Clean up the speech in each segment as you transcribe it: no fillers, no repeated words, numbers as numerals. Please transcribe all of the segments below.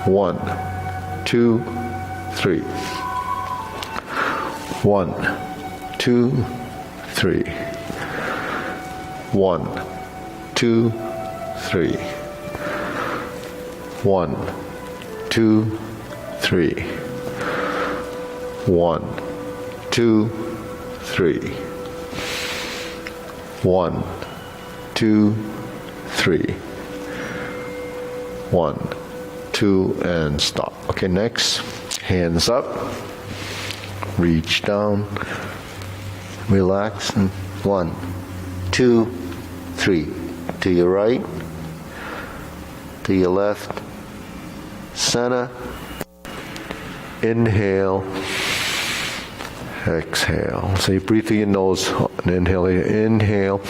1, 2, 3. 1, 2, 3. 1, 2, 3. 1, 2, 3. 1, 2, 3. 1, 2, 3. 1, 2, and stop. Okay, next, hands up, reach down, relax, and 1, 2, 3. To your right, to your left, center, inhale, exhale. So you breathe through your nose and inhale, inhale,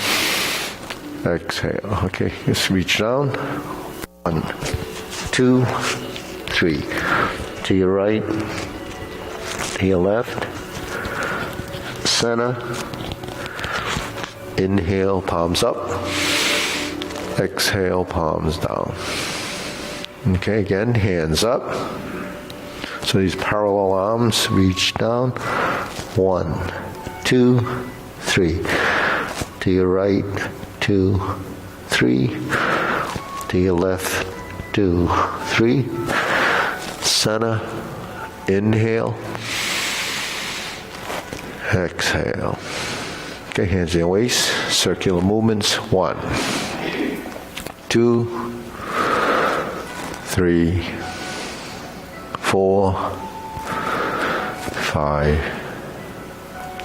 exhale. Okay, just reach down. 1, 2, 3. To your right, to your left, center, inhale, palms up, exhale, palms down. Okay, again, hands up. So these parallel arms, reach down. 1, 2, 3. To your right, 2, 3. To your left, 2, 3. Center, inhale, exhale. Okay, hands in your waist, circular movements. 1, 2, 3, 4, 5,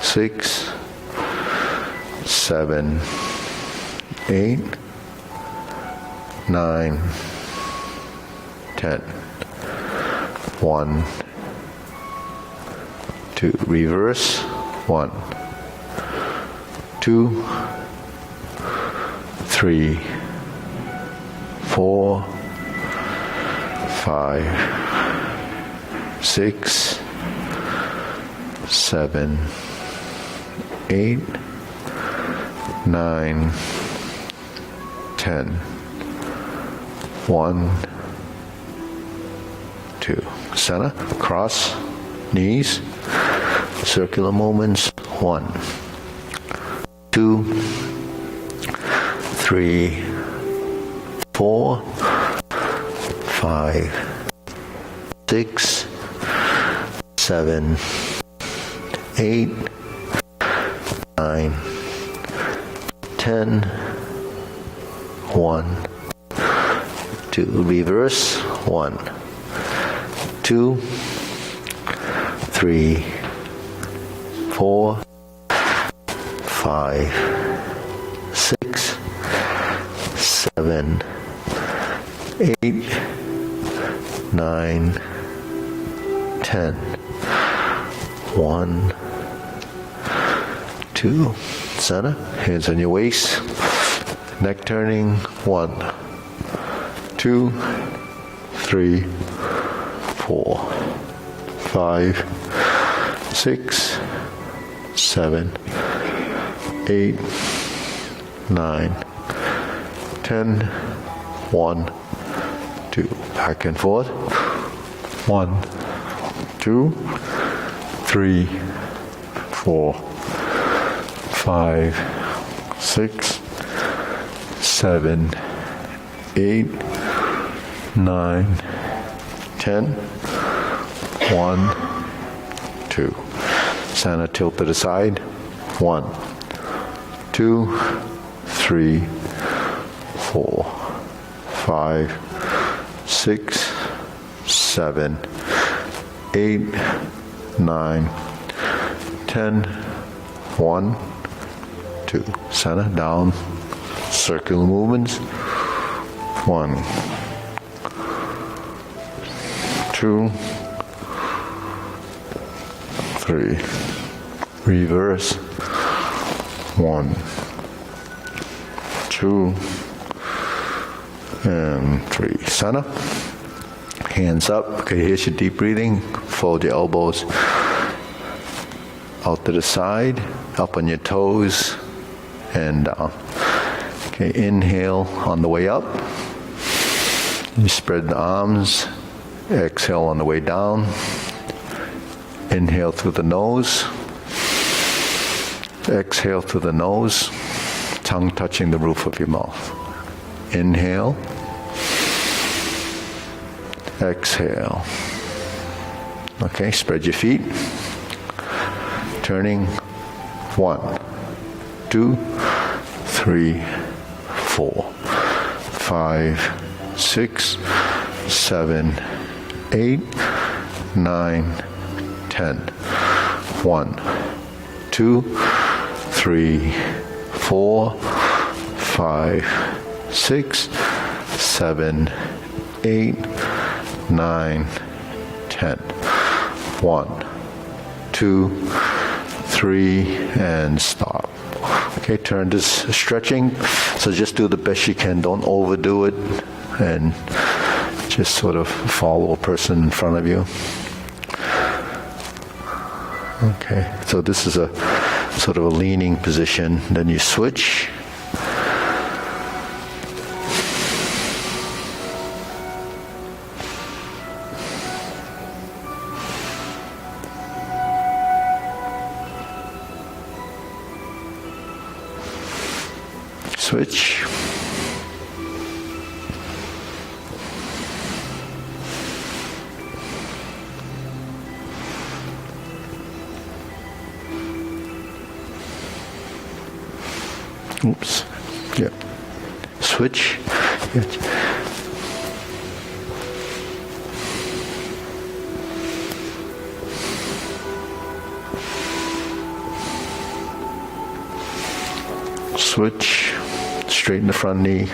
6, 7, 8, 9, 10. 1, 2. Reverse. 1, 2, 3, 4, 5, 6, 7, 8, 9, 10. 1, 2. Center, cross, knees, circular movements. 1, 2, 3, 4, 5, 6, 7, 8, 9, 10. 1, 2. Reverse. 1, 2, 3, 4, 5, 6, 7, 8, 9, 10. 1, 2. Center, hands on your waist, neck turning. 1, 2, 3, 4, 5, 6, 7, 8, 9, 10. 1, 2. Back and forth. 1, 2, 3, 4, 5, 6, 7, 8, 9, 10. 1, 2. Center, tilt to the side. 1, 2, 3, 4, 5, 6, 7, 8, 9, 10. 1, 2. Center, down, circular movements. 1, 2, 3. Reverse. 1, 2, and 3. Center. Hands up. Okay, here's your deep breathing. Fold your elbows out to the side, up on your toes, and down. Okay, inhale on the way up. You spread the arms Exhale on the way down. Inhale through the nose. Exhale through the nose. Tongue touching the roof of your mouth. Inhale. Exhale. Okay, spread your feet. Turning. 1, 2, 3, 4, 5, 6, 7, 8, 9, 10. 1, 2, 3, 4, 5, 6, 7, 8, 9, 10. 1, 2, 3, and stop. Okay, turn this stretching. So just do the best you can. Don't overdo it. And just sort of follow a person in front of you. Okay, so this is a sort of a leaning position. Then you switch. Switch. Oops. Yep. Switch. Yep. Switch. Straighten the front knee.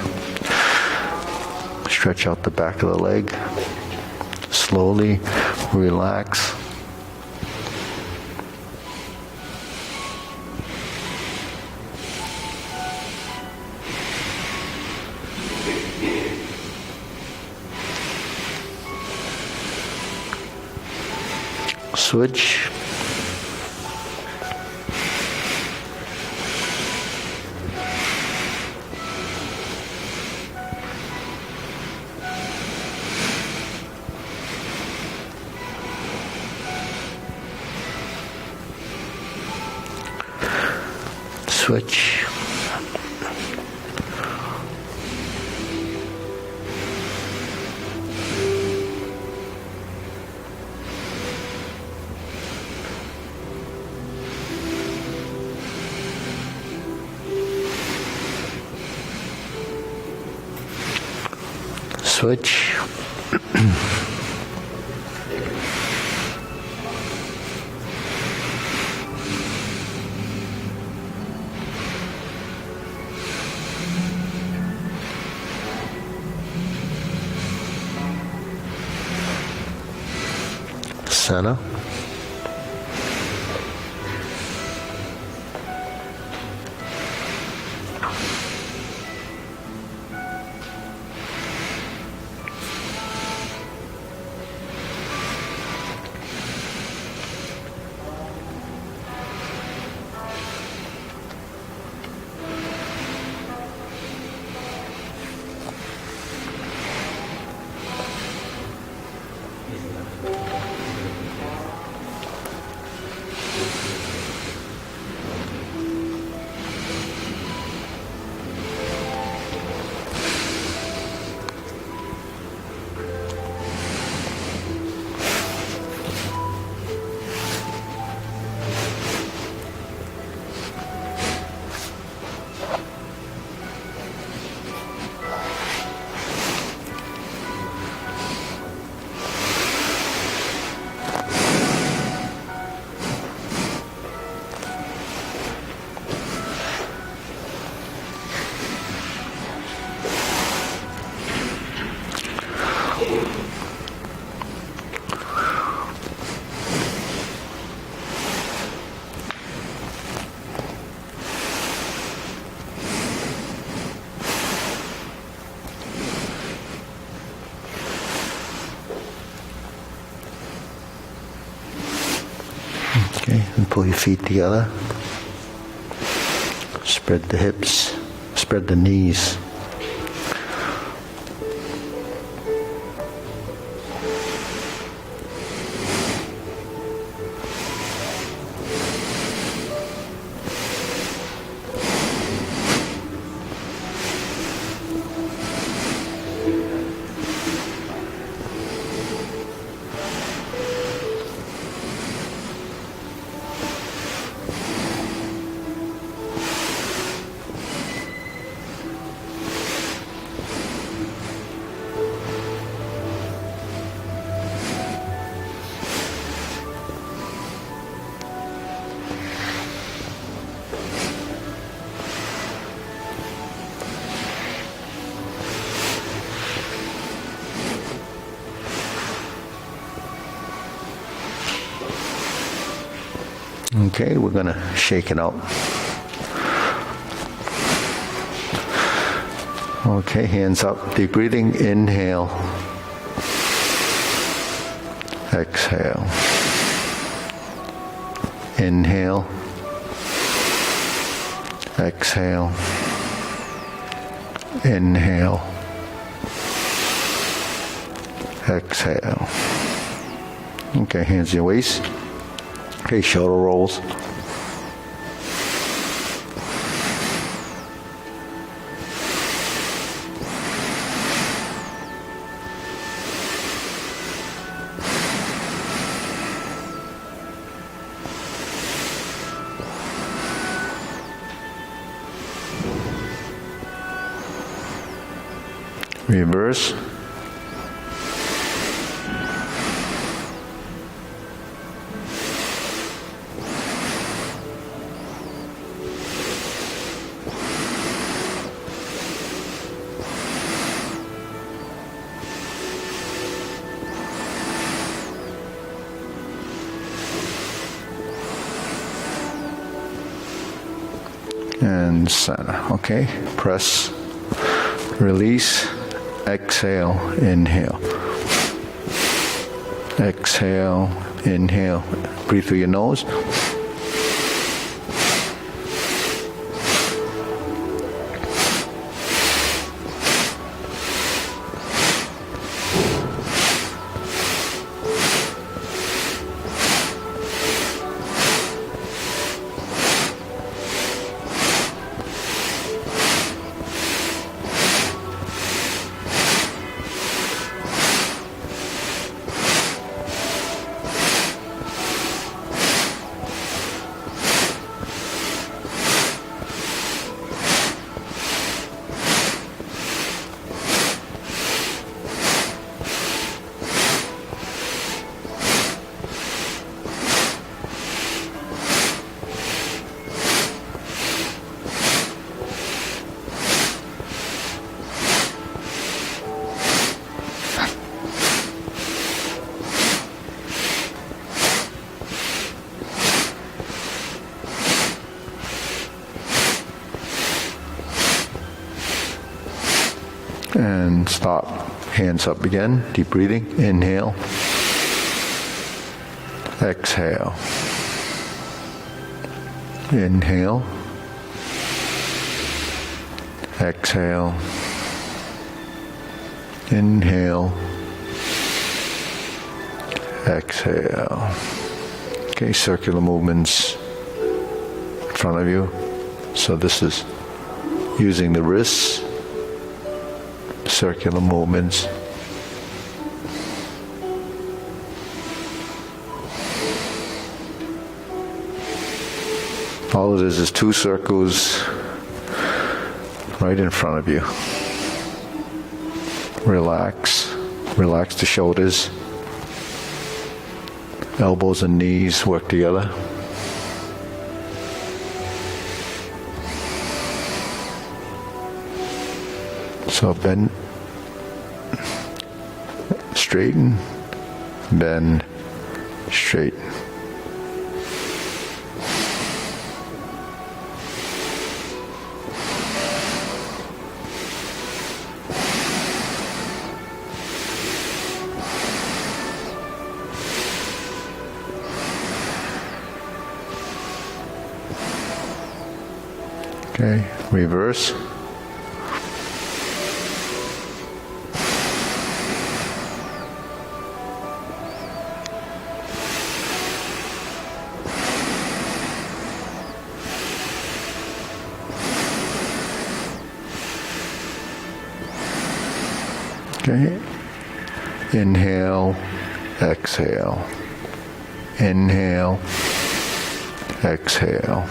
Stretch out the back of the leg. Slowly relax. Switch. Switch. Switch. Center. Okay, and pull your feet together. Spread the hips, spread the knees. Okay, we're going to shake it out. Okay, hands up, deep breathing, inhale, exhale, inhale, exhale, inhale, exhale. Okay, hands to your waist. Okay, shoulder rolls. Reverse. And center. Okay, press, release, exhale, inhale. Exhale, inhale. Breathe through your nose. And stop. Hands up again. Deep breathing. Inhale. Exhale. Inhale. Exhale. Inhale. Exhale. Okay, circular movements in front of you. So this is using the wrists. Circular movements. All it is two circles right in front of you. Relax. Relax the shoulders. Elbows and knees work together. So bend, straighten, bend, straighten. Okay, reverse. Okay. Inhale, exhale. Inhale, exhale.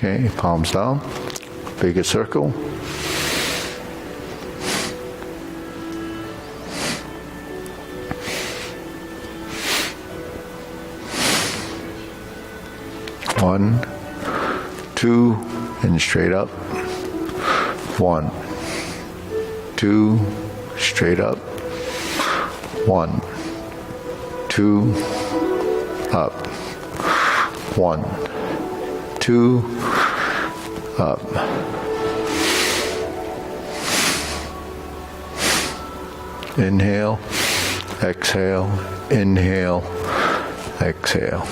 Okay, palms down, bigger circle. 1, 2, and straight up. 1, 2, straight up. 1, 2, up. 1, 2, up. Inhale, exhale, inhale, exhale.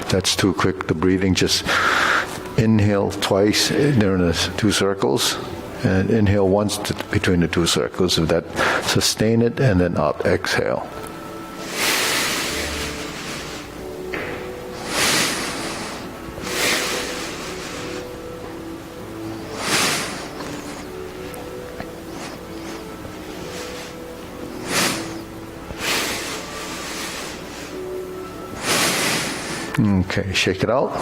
That's too quick, the breathing. Just inhale twice during the 2 circles, and inhale once between the 2 circles. If that, sustain it, and then up, exhale. Okay, shake it out.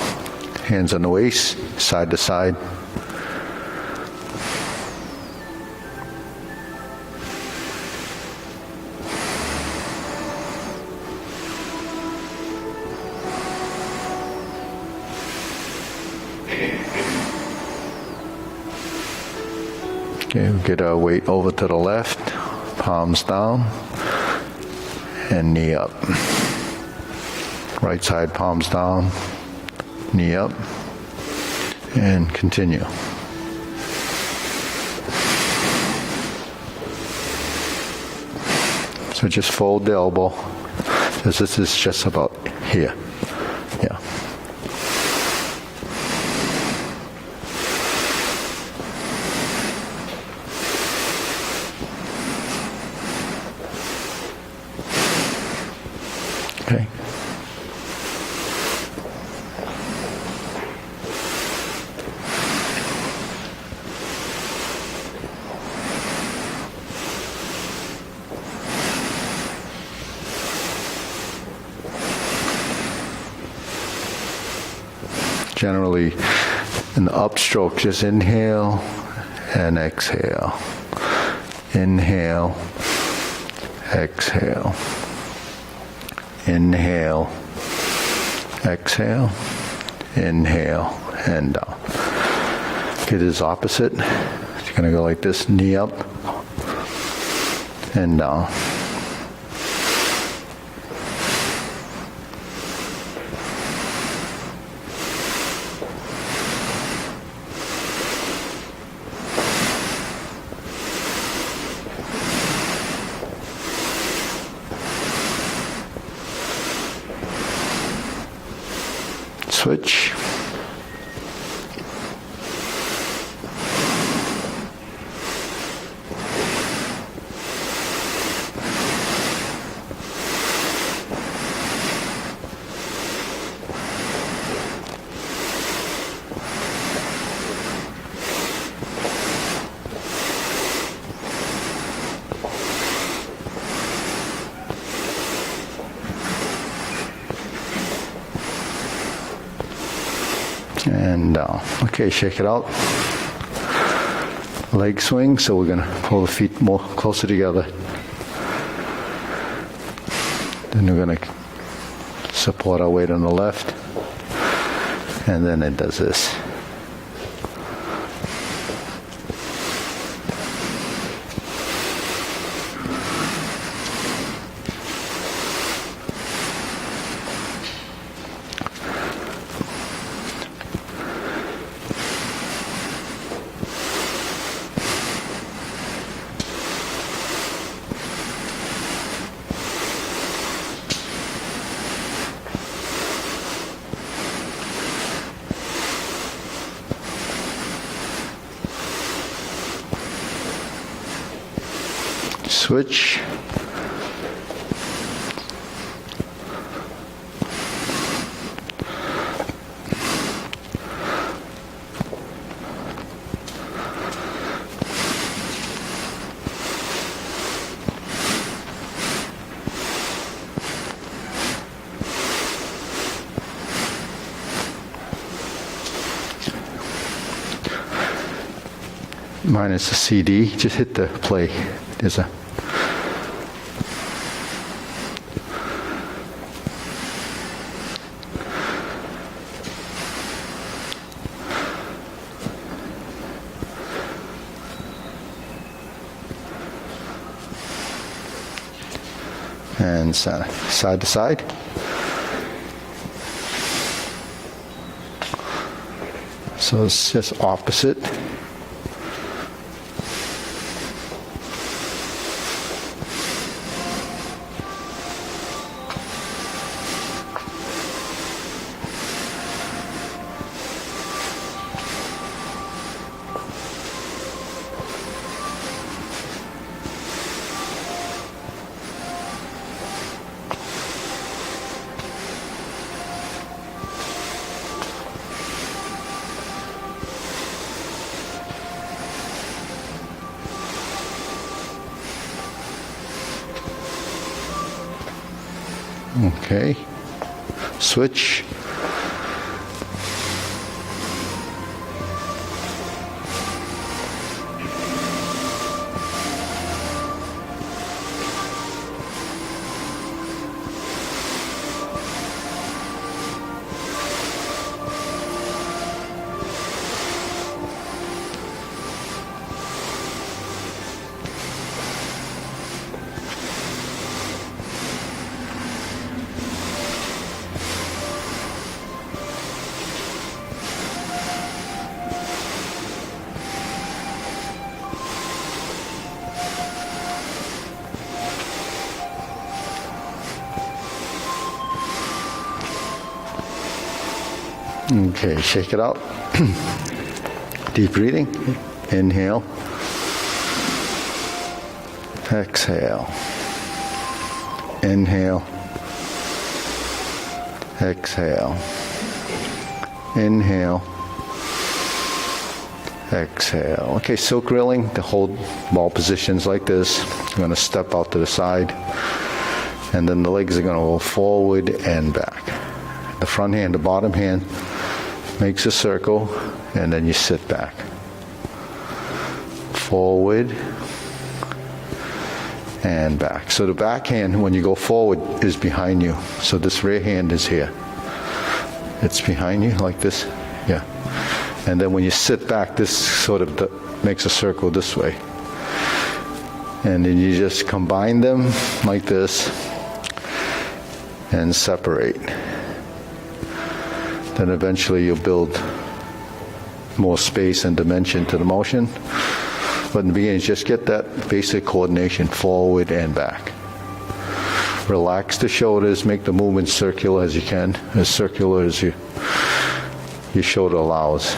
Hands on the waist, side to side. Okay, we'll get our weight over to the left, palms down, and knee up. Right side, palms down, knee up, and continue. So just fold the elbow, because this is just about here. Yeah. Okay. Generally, in the upstroke, just inhale and exhale. Inhale, exhale. Inhale, exhale. Inhale, and down. Okay, this is opposite. You're going to go like this, knee up and down. Switch. And down. Okay, shake it out. Leg swing, so we're going to pull the feet more closer together. Then we're going to support our weight on the left. And then it does this. Switch. Mine is a CD. Just hit the play. There's a and center. Side to side. So it's just opposite. Okay, switch. Okay, shake it out. Deep breathing. Inhale. Exhale. Inhale. Exhale. Inhale. Exhale. Okay, silk grilling to hold ball positions like this. I'm going to step out to the side, and then the legs are going to go forward and back. The front hand, the bottom hand makes a circle, and then you sit back. Forward and back. So the back hand, when you go forward, is behind you. So this rear hand is here. It's behind you like this. Yeah. And then when you sit back, this sort of makes a circle this way. And then you just combine them like this and separate. Then eventually you'll build more space and dimension to the motion. But in the beginning, just get that basic coordination forward and back. Relax the shoulders, make the movement circular as you can, as circular as your shoulder allows.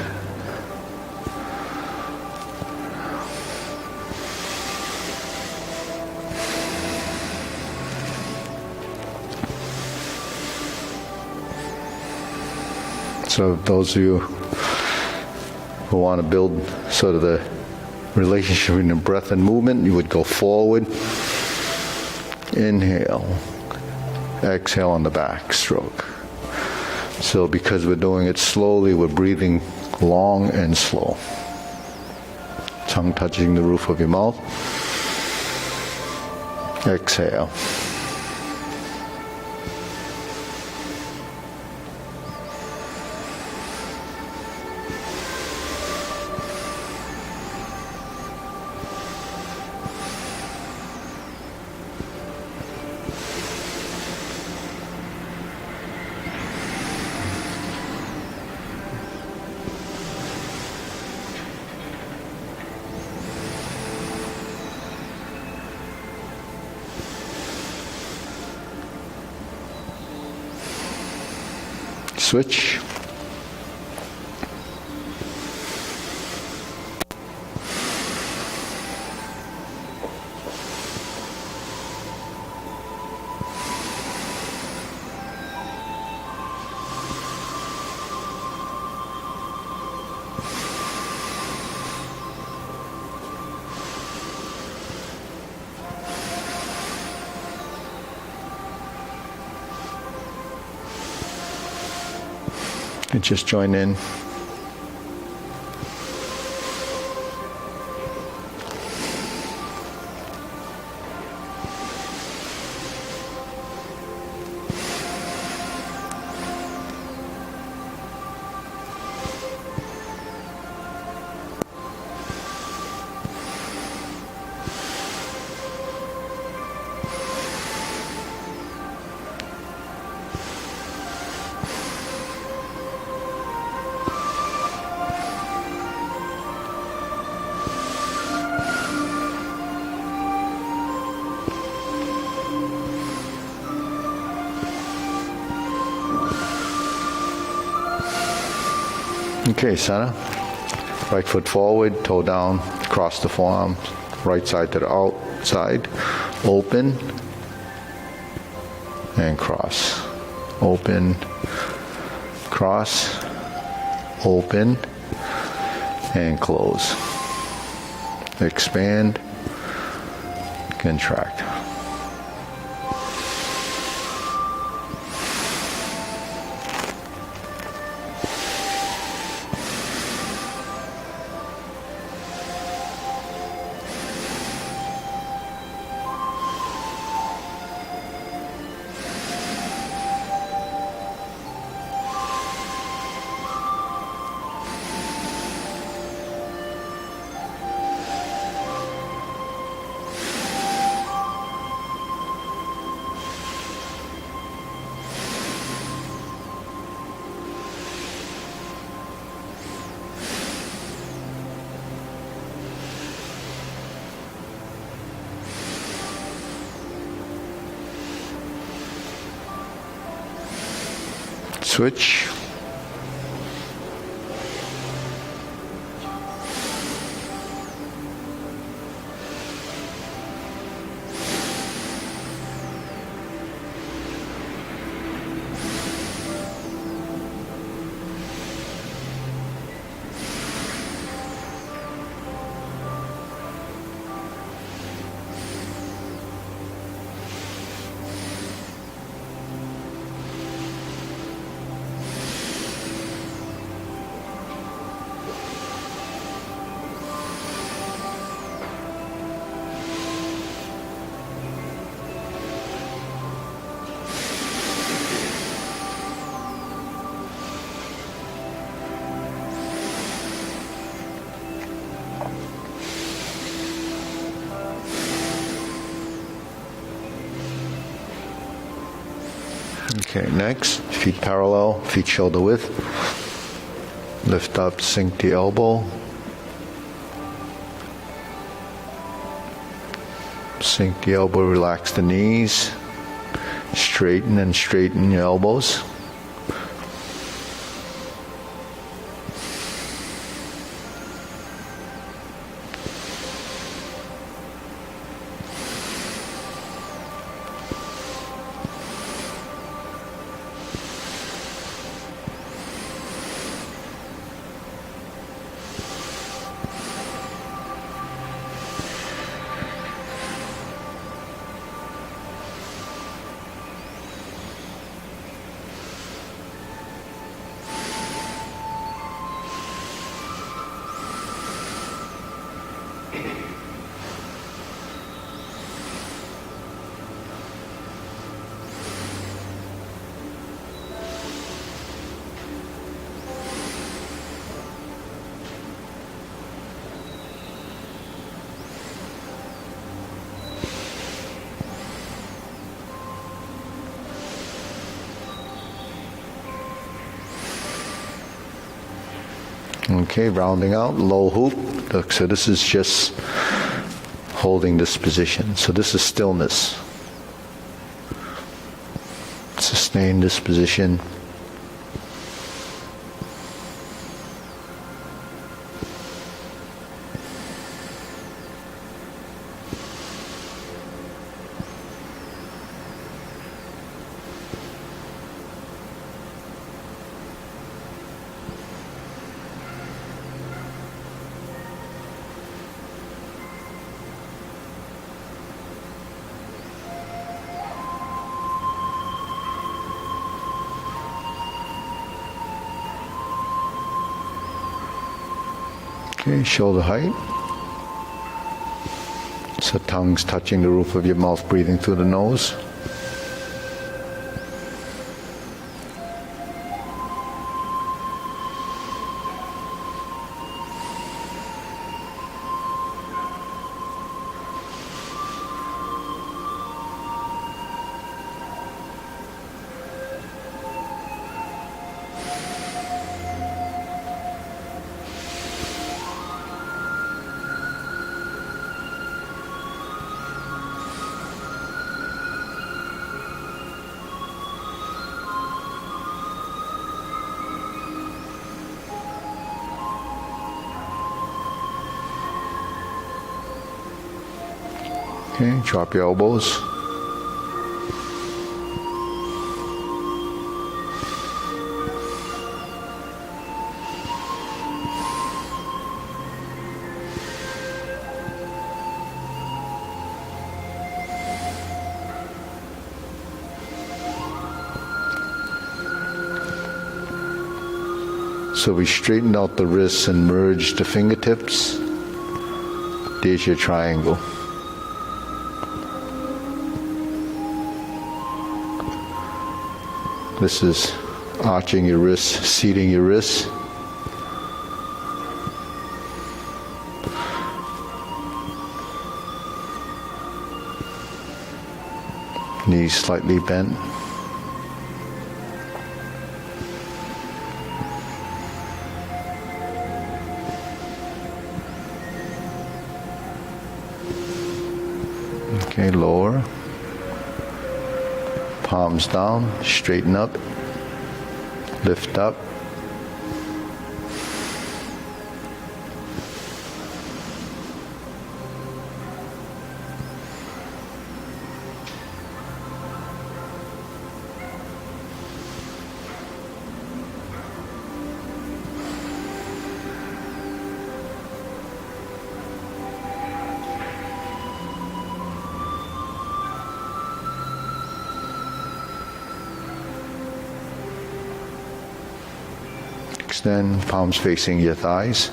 So those of you who want to build sort of the relationship between breath and movement, you would go forward, inhale, exhale on the back stroke. So because we're doing it slowly, we're breathing long and slow. Tongue touching the roof of your mouth. Exhale. Switch. And just join in. Okay, center. Right foot forward, toe down, cross the forearm, right side to the outside, open, and cross. Open, cross, open, and close. Expand, contract. Switch. Okay, next, feet parallel, feet shoulder width. Lift up, sink the elbow. Sink the elbow, relax the knees. Straighten and straighten your elbows. Okay, rounding out, low hoop. So this is just holding this position. So this is stillness. Sustain this position. Okay, shoulder height. So tongue's touching the roof of your mouth, breathing through the nose. Okay, drop your elbows. So we straighten out the wrists and merge the fingertips. There's your triangle. This is arching your wrists, seating your wrists. Knees slightly bent. Okay, lower. Palms down, straighten up, lift up. Extend, palms facing your thighs.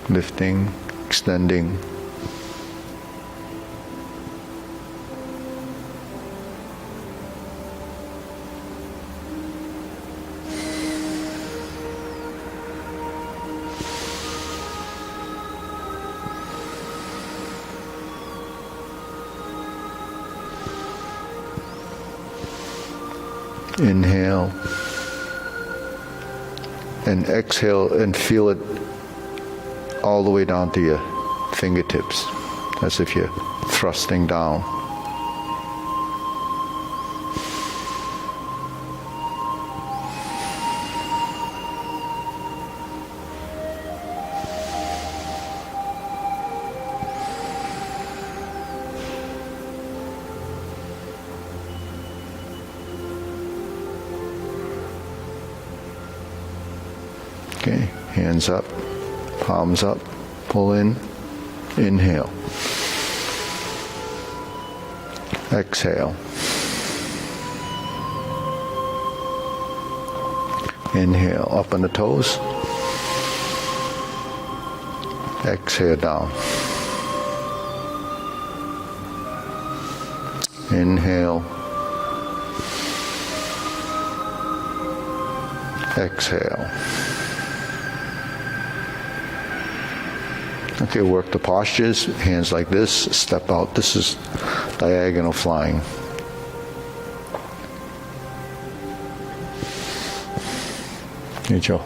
Lifting, extending. Inhale and exhale and feel it all the way down to your fingertips, as if you're thrusting down. Okay, hands up, palms up, pull in, inhale. Exhale. Inhale, up on the toes. Exhale down. Inhale. Exhale. Okay, work the postures, hands like this, step out. This is diagonal flying. Hey, Joe.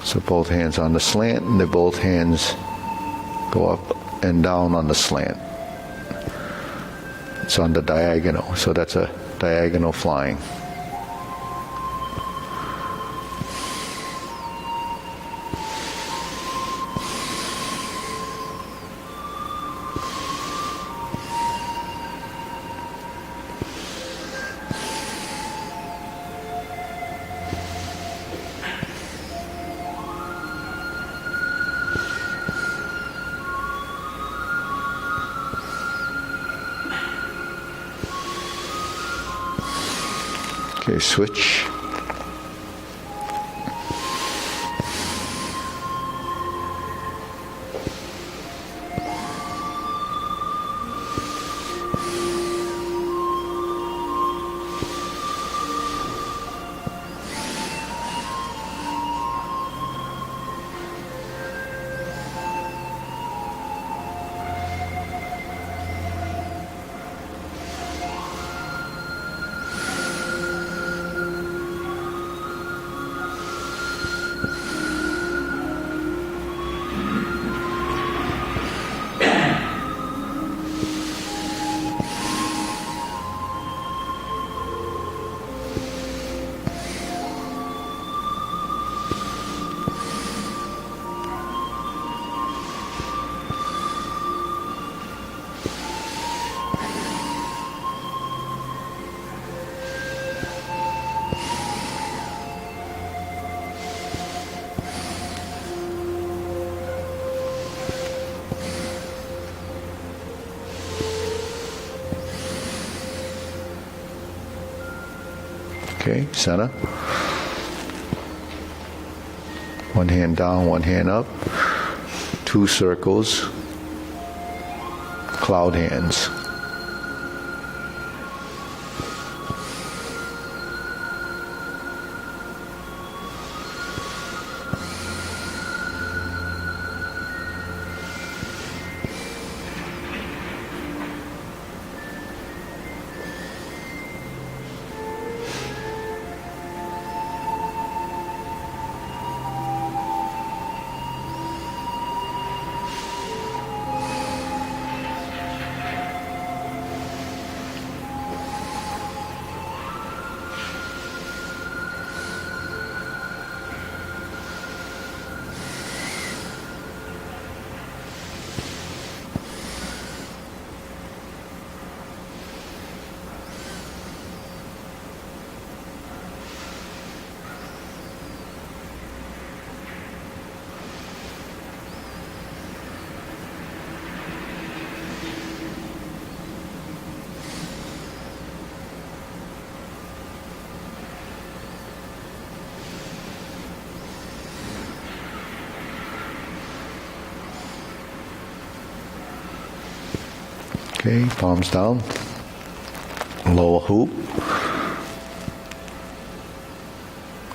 So both hands on the slant, and both hands go up and down on the slant. It's on the diagonal, so that's a diagonal flying. Okay, switch. Okay, center. One hand down, one hand up. 2 circles. Cloud hands. Okay, palms down. Lower hoop.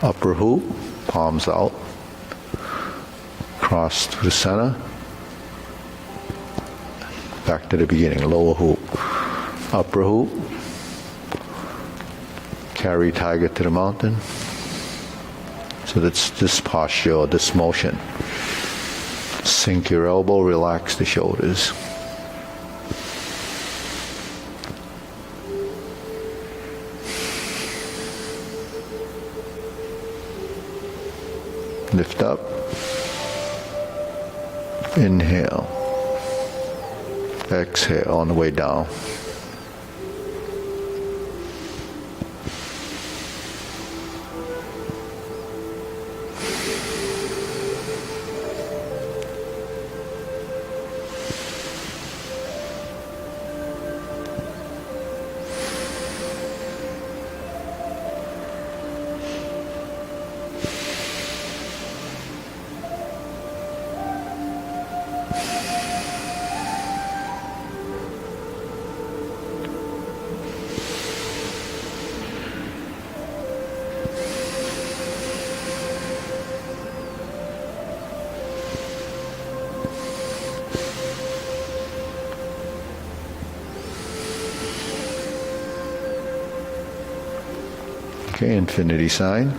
Upper hoop. Palms out. Cross to the center. Back to the beginning. Lower hoop. Upper hoop. Carry tiger to the mountain. So that's this posture or this motion. Sink your elbow, relax the shoulders. Lift up. Inhale. Exhale on the way down. Okay, infinity sign.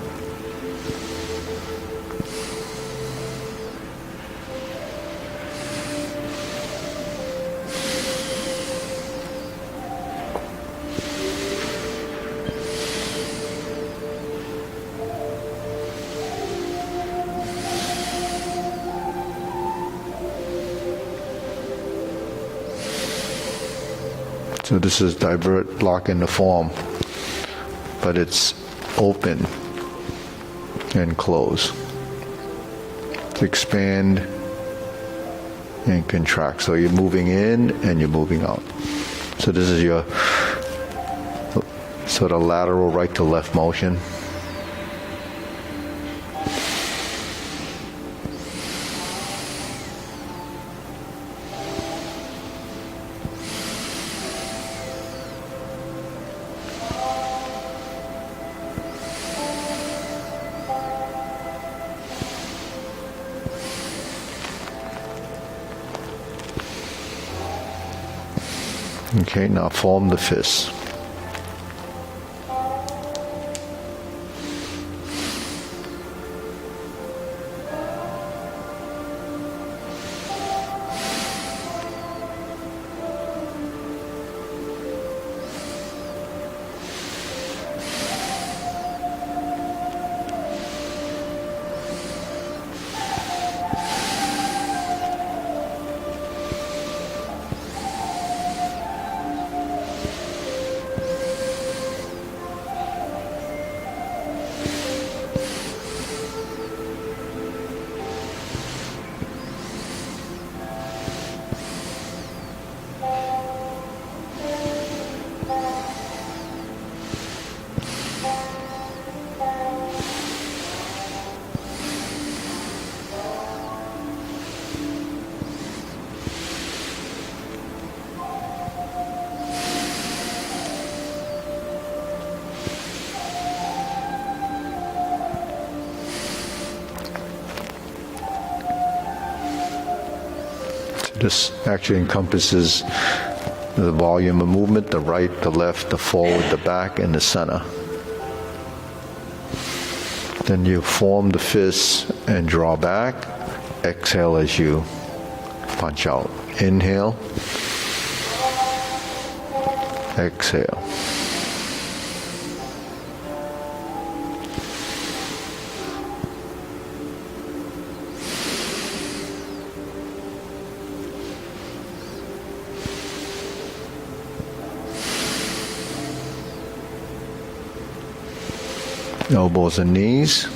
So this is divert, block in the form, but it's open and close. Expand and contract. So you're moving in and you're moving out. So this is your sort of lateral right to left motion. Okay, now form the fist. So this actually encompasses the volume of movement, the right, the left, the forward, the back, and the center. Then you form the fists and draw back. Exhale as you punch out. Inhale. Exhale. Elbows and knees.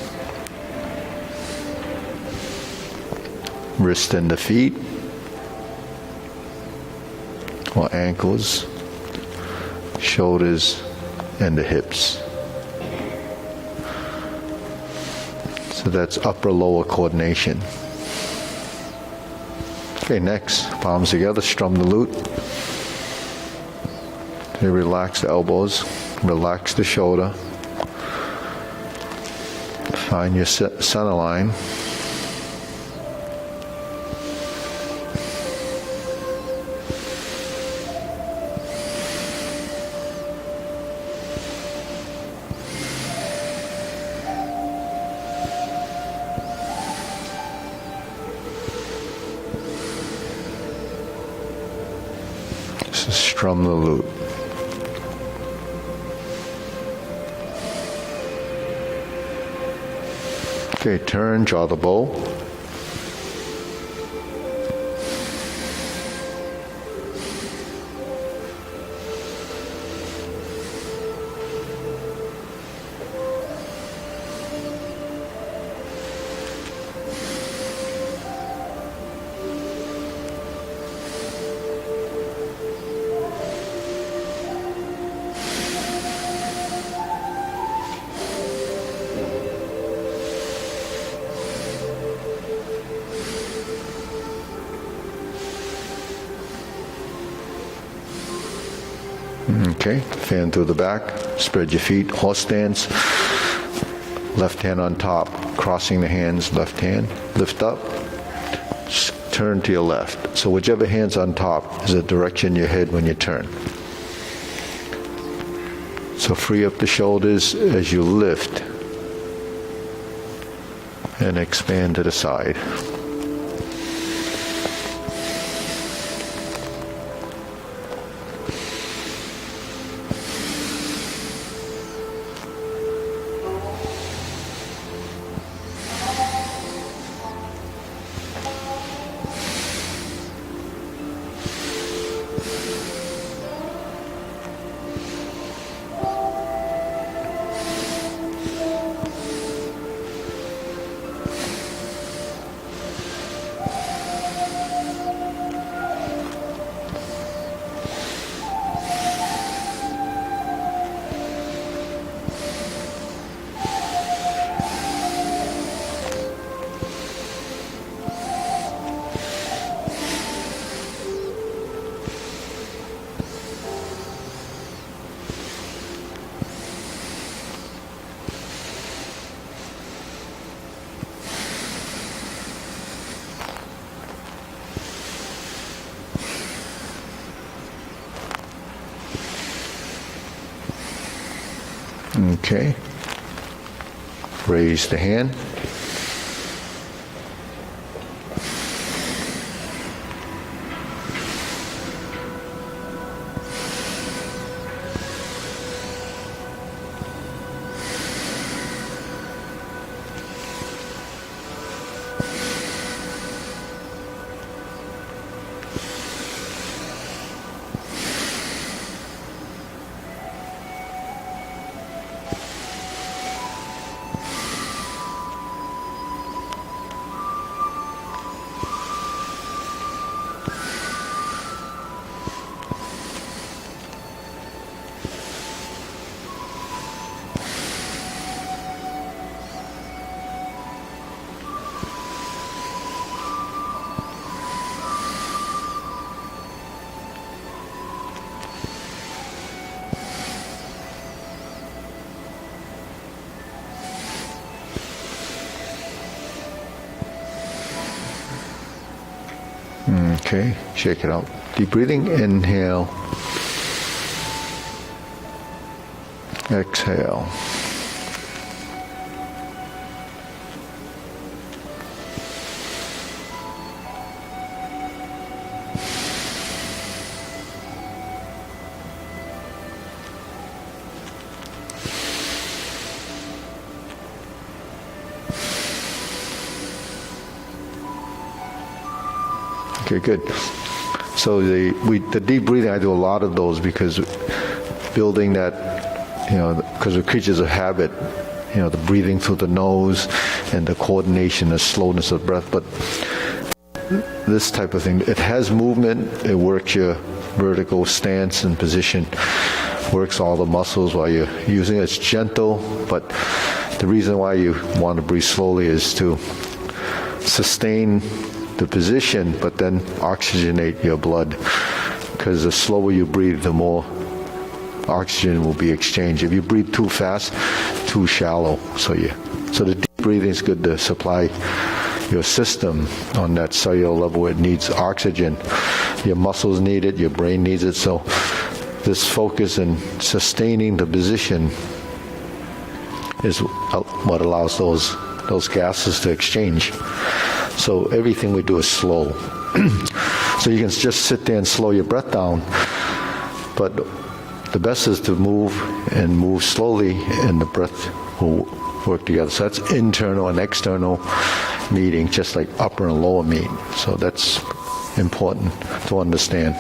Wrist and the feet. Or ankles. Shoulders and the hips. So that's upper lower coordination. Okay, next, palms together, strum the lute. Okay, relax the elbows, relax the shoulder. Find your center line. So strum the lute. Okay, turn, draw the bow. Okay, fan through the back, spread your feet, horse stance, left hand on top, crossing the hands, left hand, lift up, turn to your left. So whichever hand's on top is the direction you head when you turn. So free up the shoulders as you lift and expand to the side. Okay. Raise the hand. Okay, shake it out. Deep breathing, inhale. Exhale. Okay, good. So the deep breathing, I do a lot of those because building that, because we're creatures of habit, the breathing through the nose and the coordination, the slowness of breath. But this type of thing, it has movement, it works your vertical stance and position, works all the muscles while you're using it. It's gentle, but the reason why you want to breathe slowly is to sustain the position, but then oxygenate your blood, because the slower you breathe, the more oxygen will be exchanged. If you breathe too fast, too shallow. So the deep breathing is good to supply your system on that cellular level where it needs oxygen. Your muscles need it, your brain needs it. So this focus in sustaining the position is what allows those gases to exchange. So everything we do is slow. So you can just sit there and slow your breath down, but the best is to move slowly, and the breath will work together. So that's internal and external meeting, just like upper and lower meet. So that's important to understand.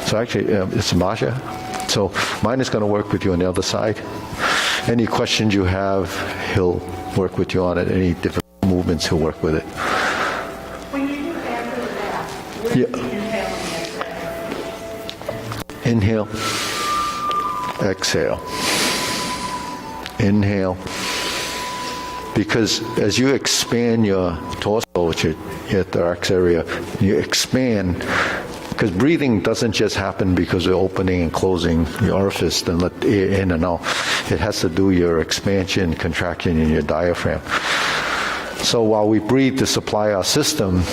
So actually, it's Masha. So mine is going to work with you on the other side. Any questions you have, he'll work with you on it. Any different movements, he'll work with it. When you do after that, inhale, exhale. Inhale. Because as you expand your torso, which is your thorax area, you expand, because breathing doesn't just happen because we're opening and closing the orifice and let air in and out. It has to do your expansion, contraction in your diaphragm. So while we breathe to supply our system,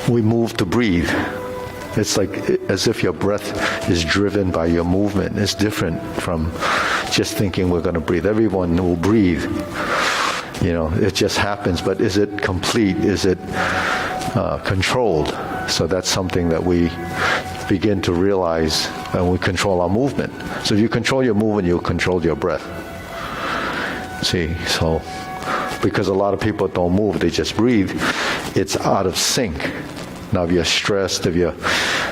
we move to breathe. It's like as if your breath is driven by your movement. It's different from just thinking we're going to breathe. Everyone will breathe. It just happens. But is it complete? Is it controlled? So that's something that we begin to realize when we control our movement. So if you control your movement, you'll control your breath. See, so because a lot of people don't move, they just breathe, it's out of sync. Now if you're stressed, if you're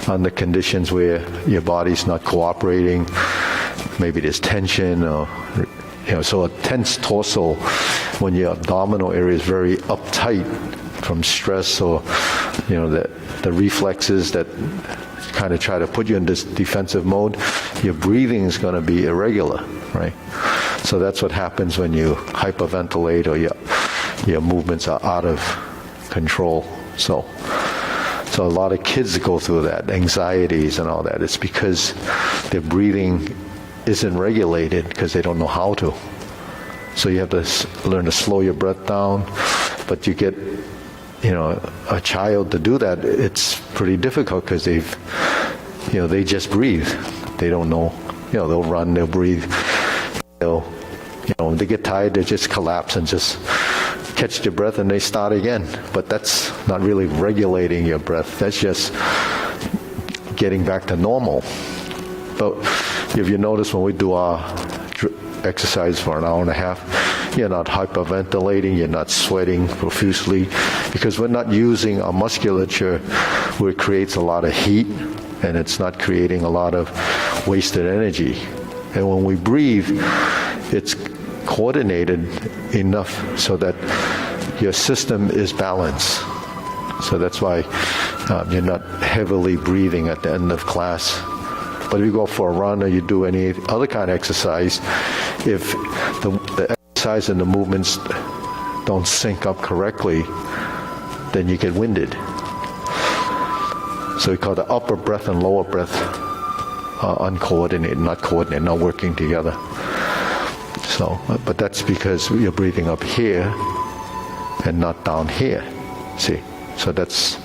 under conditions where your body's not cooperating, maybe there's tension, or so a tense torso when your abdominal area is very uptight from stress, or the reflexes that kind of try to put you in this defensive mode, your breathing is going to be irregular, right? So that's what happens when you hyperventilate or your movements are out of control. So a lot of kids go through that, anxieties and all that. It's because their breathing isn't regulated because they don't know how to. So you have to learn to slow your breath down. But you get, a child to do that, it's pretty difficult because they just breathe. They don't know, they'll run, they'll breathe. When they get tired, they just collapse and just catch their breath and they start again. But that's not really regulating your breath. That's just getting back to normal. But if you notice when we do our exercise for an hour and a half, you're not hyperventilating, you're not sweating profusely, because we're not using our musculature where it creates a lot of heat, and it's not creating a lot of wasted energy. And when we breathe, it's coordinated enough so that your system is balanced. So that's why you're not heavily breathing at the end of class. But if you go for a run or you do any other kind of exercise, if the exercise and the movements don't sync up correctly, then you get winded. So we call the upper breath and lower breath uncoordinated, not coordinated, not working together. So, but that's because you're breathing up here and not down here. See, so that's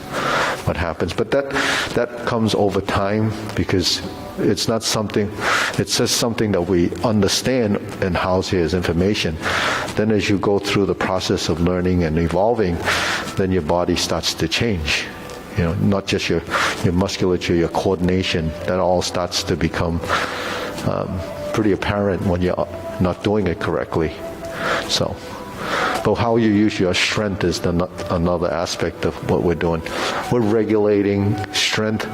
what happens. But that comes over time, because it's not something, it's just something that we understand and house here as information. Then as you go through the process of learning and evolving, then your body starts to change. Not just your musculature, your coordination, that all starts to become pretty apparent when you're not doing it correctly. So, but how you use your strength is another aspect of what we're doing. We're regulating strength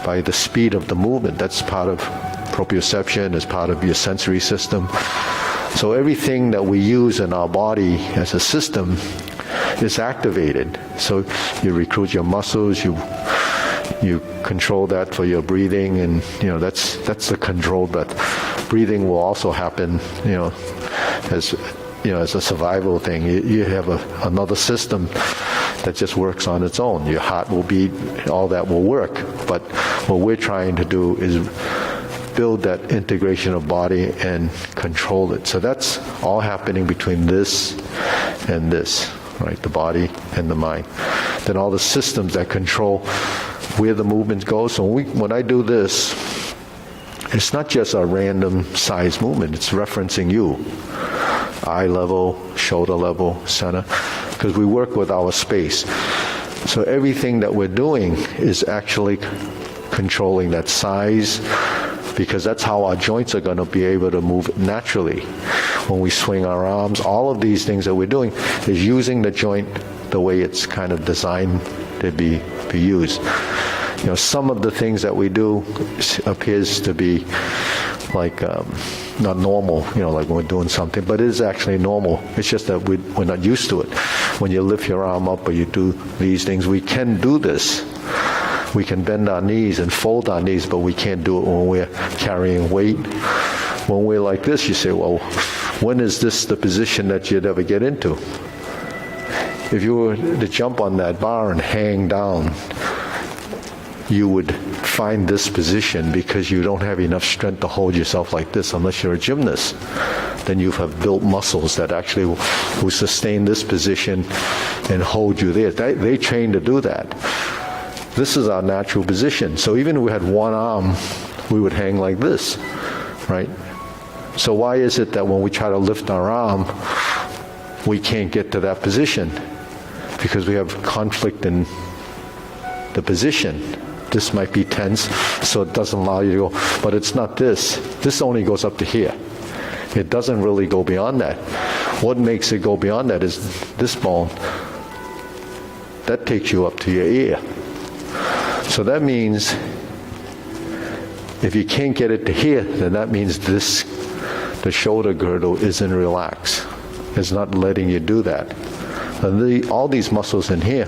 by the speed of the movement. That's part of proprioception, is part of your sensory system. So everything that we use in our body as a system is activated. So you recruit your muscles, you control that for your breathing, and that's the control. But breathing will also happen, as a survival thing. You have another system that just works on its own. Your heart will beat, all that will work. But what we're trying to do is build that integration of body and control it. So that's all happening between this and this, right? The body and the mind. Then all the systems that control where the movement goes. So when I do this, it's not just a random size movement. It's referencing you. Eye level, shoulder level, center. Because we work with our space. So everything that we're doing is actually controlling that size, because that's how our joints are going to be able to move naturally. When we swing our arms, all of these things that we're doing is using the joint the way it's kind of designed to be used. Some of the things that we do appears to be like not normal, like when we're doing something, but it is actually normal. It's just that we're not used to it. When you lift your arm up or you do these things, we can do this. We can bend our knees and fold our knees, but we can't do it when we're carrying weight. When we're like this, you say, well, when is this the position that you'd ever get into? If you were to jump on that bar and hang down, you would find this position because you don't have enough strength to hold yourself like this unless you're a gymnast. Then you have built muscles that actually will sustain this position and hold you there. They train to do that. This is our natural position. So even if we had one arm, we would hang like this, right? So why is it that when we try to lift our arm, we can't get to that position? Because we have conflict in the position. This might be tense, so it doesn't allow you to go. But it's not this. This only goes up to here. It doesn't really go beyond that. What makes it go beyond that is this bone. That takes you up to your ear. So that means if you can't get it to here, then that means the shoulder girdle isn't relaxed. It's not letting you do that. And all these muscles in here,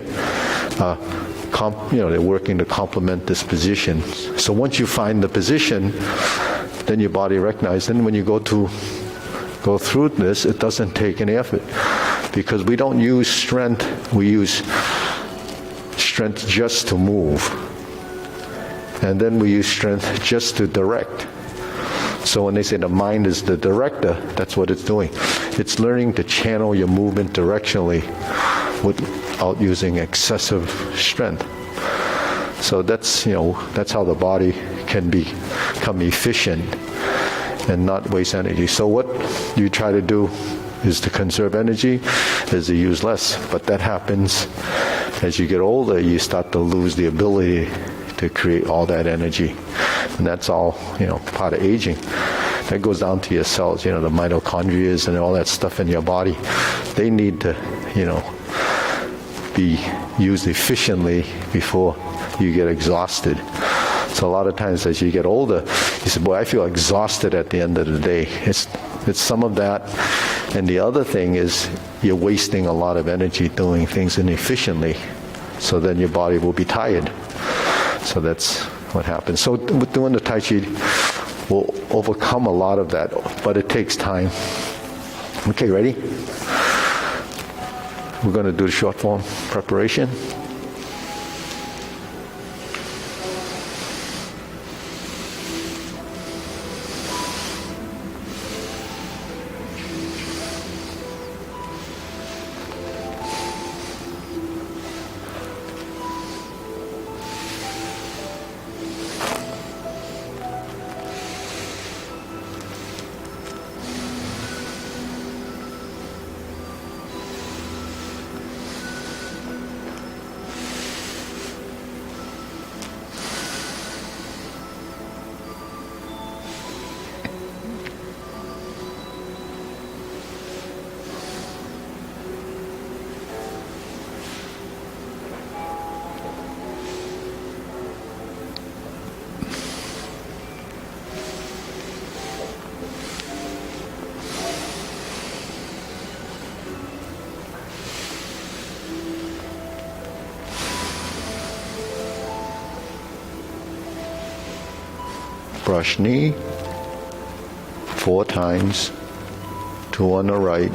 they're working to complement this position. So once you find the position, then your body recognizes. Then when you go through this, it doesn't take any effort, because we don't use strength. We use strength just to move, and then we use strength just to direct. So when they say the mind is the director, that's what it's doing. It's learning to channel your movement directionally without using excessive strength. So that's how the body can become efficient and not waste energy. So what you try to do is to conserve energy, is to use less. But that happens as you get older. You start to lose the ability to create all that energy. And that's all, part of aging. That goes down to your cells, the mitochondria and all that stuff in your body. They need to, be used efficiently before you get exhausted. So a lot of times as you get older, you say, boy, I feel exhausted at the end of the day. It's some of that. And the other thing is you're wasting a lot of energy doing things inefficiently. So then your body will be tired. So that's what happens. So with doing the Tai Chi, we'll overcome a lot of that, but it takes time. Okay, ready? We're going to do the short form preparation. Brush knee 4 times, 2 on the right.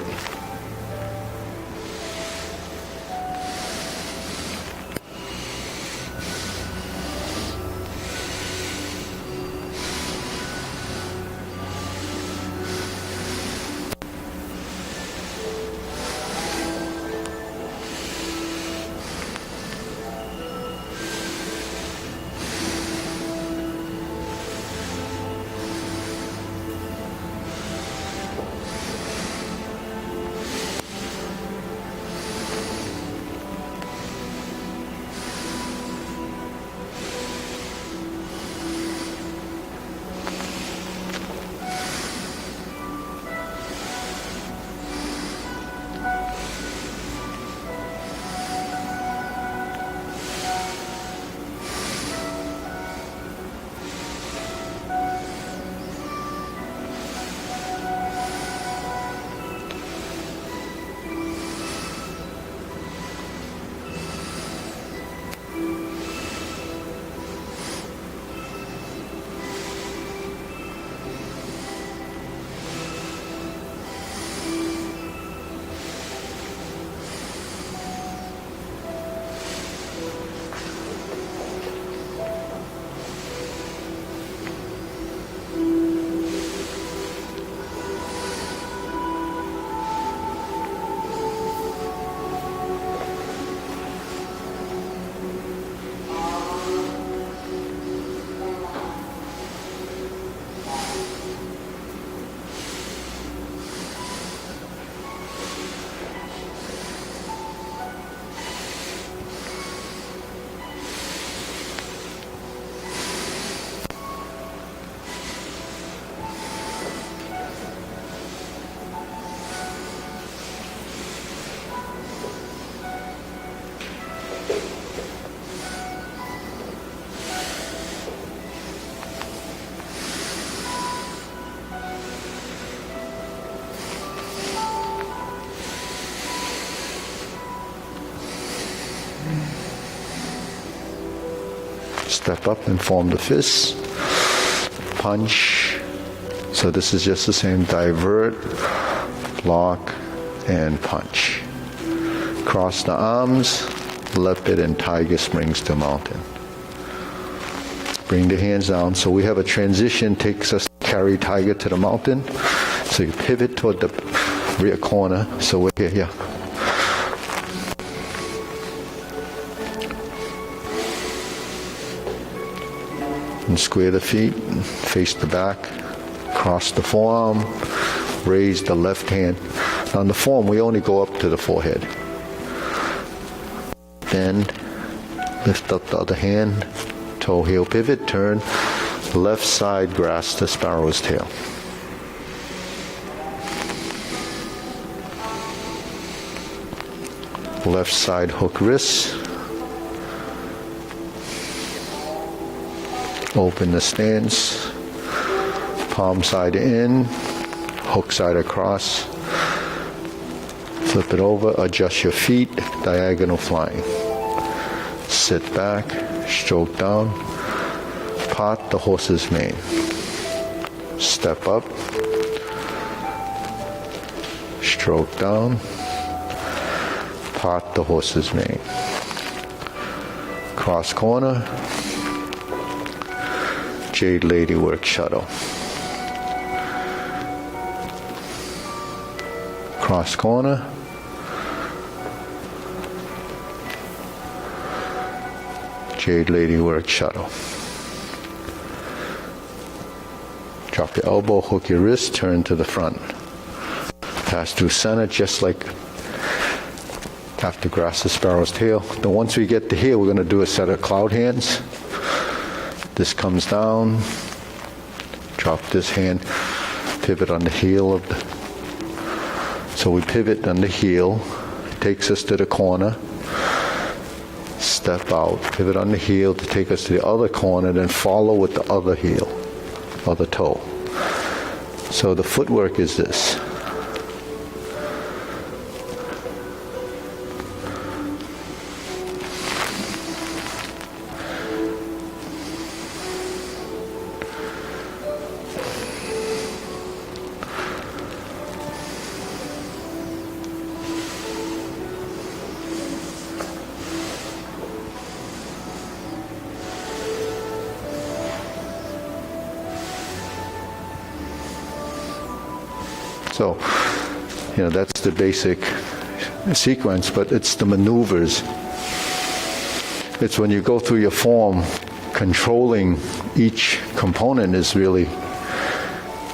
Step up and form the fist. Punch. So this is just the same. Divert, block, and punch. Cross the arms, leopard and tiger springs to mountain. Bring the hands down. So we have a transition, takes us to carry tiger to the mountain. So you pivot toward the rear corner. So we're here, yeah. And square the feet, face the back, cross the forearm, raise the left hand. Now in the form, we only go up to the forehead. Bend, lift up the other hand, toe heel pivot, turn, left side grasp the sparrow's tail. Left side hook wrist. Open the stance, palm side in, hook side across, flip it over, adjust your feet, diagonal flying. Sit back, stroke down, part the horse's mane. Step up, stroke down, part the horse's mane. Cross corner, Jade Lady Work Shuttle. Cross corner. Jade Lady Work Shuttle. Drop your elbow, hook your wrist, turn to the front. Pass through center, just like after grasp the sparrow's tail. Then once we get to here, we're going to do a set of cloud hands. This comes down, drop this hand, pivot on the heel of the, so we pivot on the heel, takes us to the corner, step out, pivot on the heel to take us to the other corner, then follow with the other heel, other toe. So the footwork is this. So, that's the basic sequence, but it's the maneuvers. It's when you go through your form, controlling each component is really,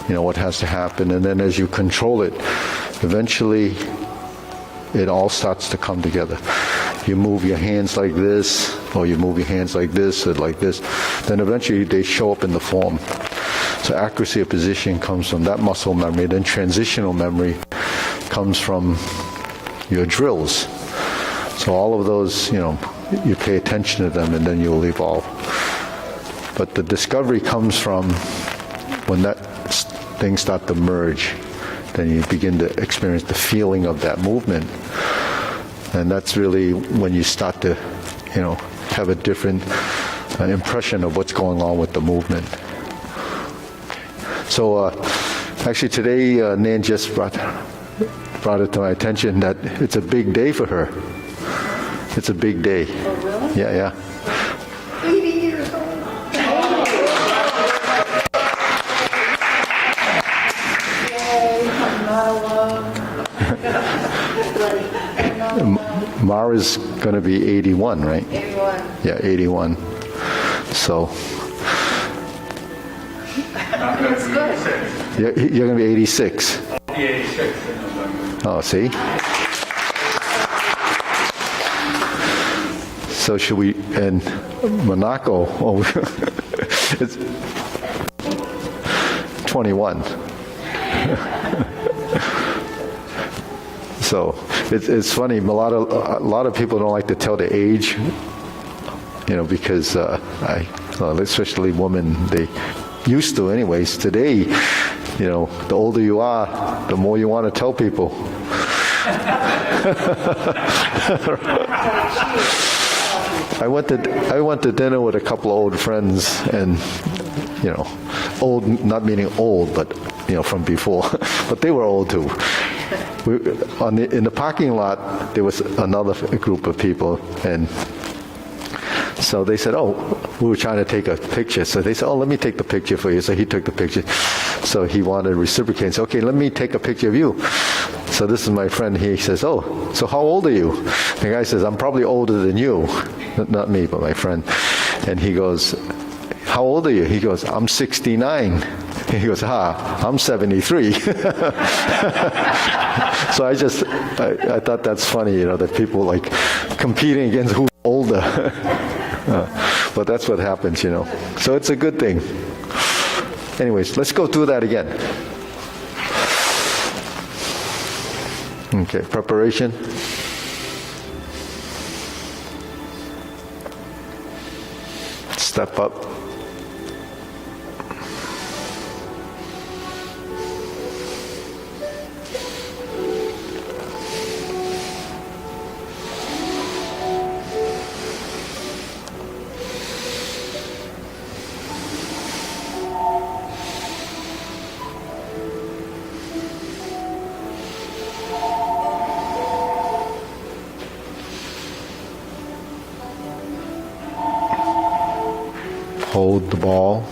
what has to happen. And then as you control it, eventually it all starts to come together. You move your hands like this, or you move your hands like this, or like this, then eventually they show up in the form. So accuracy of position comes from that muscle memory. Then transitional memory comes from your drills. So all of those, you pay attention to them and then you'll evolve. But the discovery comes from when that things start to merge. Then you begin to experience the feeling of that movement. And that's really when you start to, have a different impression of what's going on with the movement. So actually today, Nan just brought it to my attention that it's a big day for her. It's a big day. Oh, really? Yeah. 80 years old. Yay, I'm not alone. Mara's going to be 81, right? 81. Yeah, 81. So That's good. you're going to be 86. I'll be 86 in November. Oh, see? So should we, and Monaco, it's 21. So it's funny, a lot of people don't like to tell the age, because especially women, they used to anyways. Today, the older you are, the more you want to tell people. I went to dinner with a couple of old friends, and old, not meaning old, but from before, but they were old too. In the parking lot, there was another group of people, and so they said, we were trying to take a picture. So they said, let me take the picture for you. So he took the picture. So he wanted to reciprocate and said, okay, let me take a picture of you. So this is my friend. He says, so how old are you? The guy says, I'm probably older than you. Not me, but my friend. And he goes, how old are you? He goes, I'm 69. He goes, I'm 73. So I thought that's funny, that people like competing against who's older. But that's what happens, So it's a good thing. Anyways, let's go through that again. Okay, preparation. Step up. Hold the ball.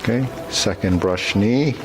Okay, second brush knee.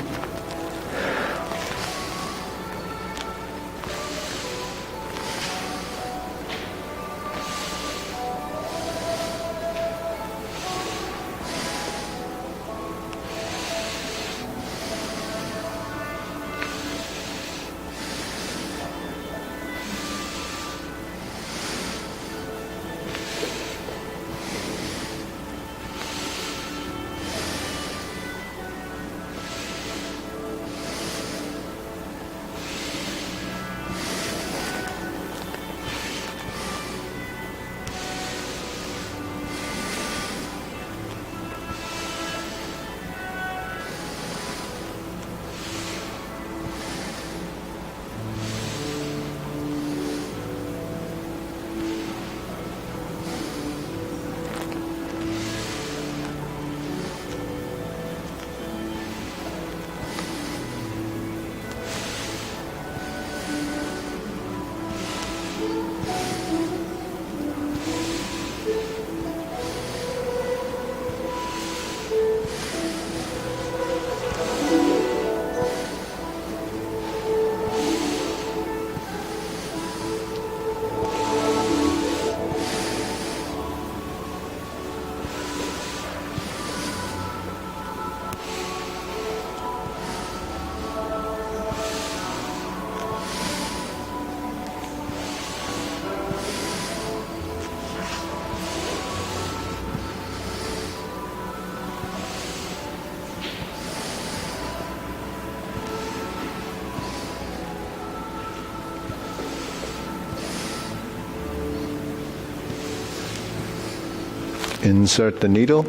insert the needle,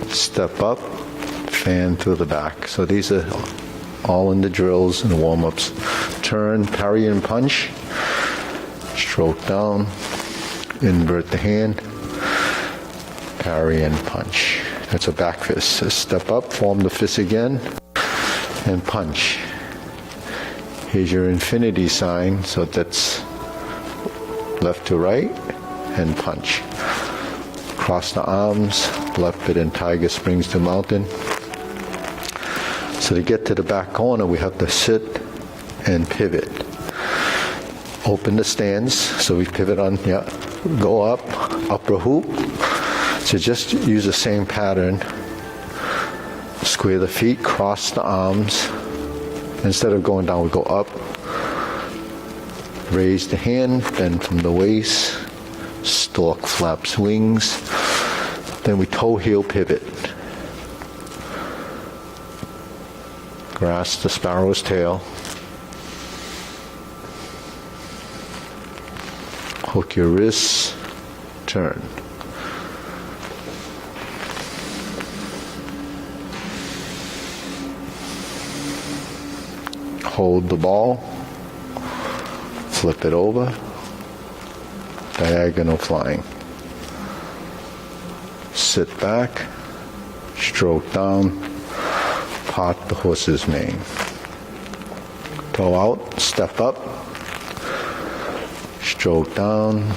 step up, fan through the back. So these are all in the drills and warm-ups. Turn, parry and punch, stroke down, invert the hand, parry and punch. That's a back fist. So step up, form the fist again, and punch. Here's your infinity sign, so that's left to right, and punch. Cross the arms, left bit and tiger springs to mountain. So to get to the back corner, we have to sit and pivot. Open the stance, so we pivot on, go up, upper hoop. So just use the same pattern. Square the feet, cross the arms. Instead of going down, we go up. Raise the hand, bend from the waist. Stork flaps wings. Then we toe heel pivot. Grasp the sparrow's tail. Hook your wrists, turn. Hold the ball, flip it over, diagonal flying. Sit back, stroke down, part the horse's mane. Toe out, step up, stroke down,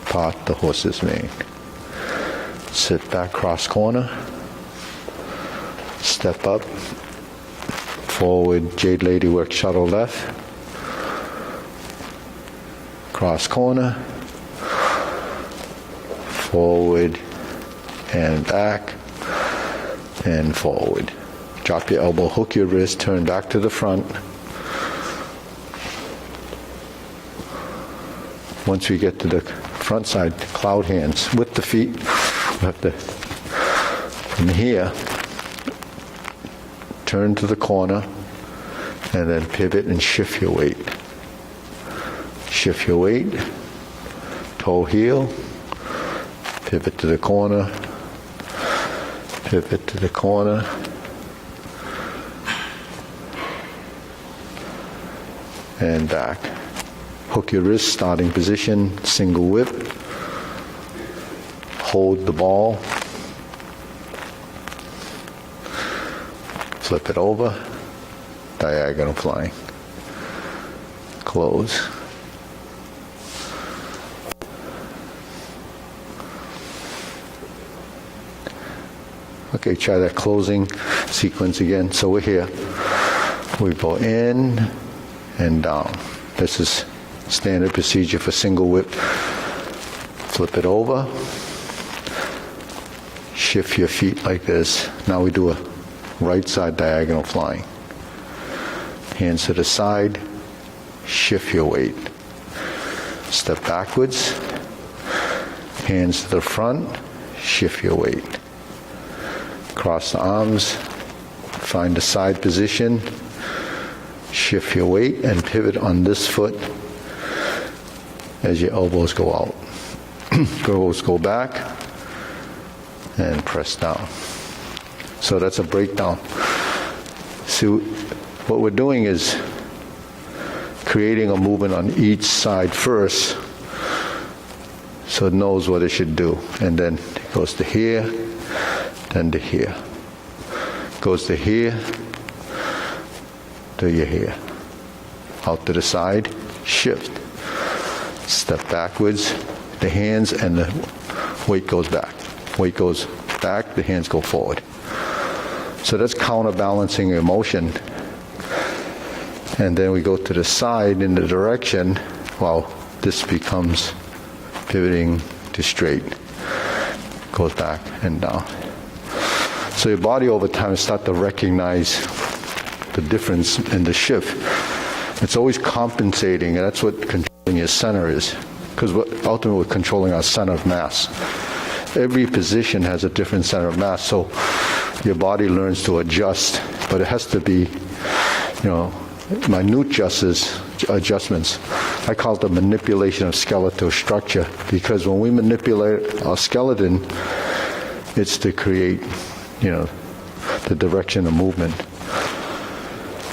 part the horse's mane. Sit back, cross corner, step up, forward, Jade Lady work shuttle left, cross corner, forward and back, and forward. Drop your elbow, hook your wrist, turn back to the front. Once we get to the front side, cloud hands with the feet. We have to, from here, turn to the corner, and then pivot and shift your weight. Shift your weight, toe heel, pivot to the corner, pivot to the corner, and back. Hook your wrist, starting position, single whip. Hold the ball. Flip it over. Diagonal flying. Close. Okay, try that closing sequence again. So we're here. We go in and down. This is standard procedure for single whip. Flip it over. Shift your feet like this. Now we do a right side diagonal flying. Hands to the side. Shift your weight. Step backwards. Hands to the front. Shift your weight. Cross the arms. Find the side position. Shift your weight and pivot on this foot as your elbows go out. Elbows go back and press down. So that's a breakdown. So what we're doing is creating a movement on each side first so it knows what it should do. And then it goes to here, then to here. Goes to here, to your here. Out to the side, shift. Step backwards, the hands and the weight goes back. Weight goes back, the hands go forward. So that's counterbalancing your motion. And then we go to the side in the direction while this becomes pivoting to straight. Goes back and down. So your body over time start to recognize the difference in the shift. It's always compensating, and that's what controlling your center is. Because ultimately we're controlling our center of mass. Every position has a different center of mass, so your body learns to adjust, but it has to be, minute adjustments. I call it the manipulation of skeletal structure, because when we manipulate our skeleton, it's to create, the direction of movement.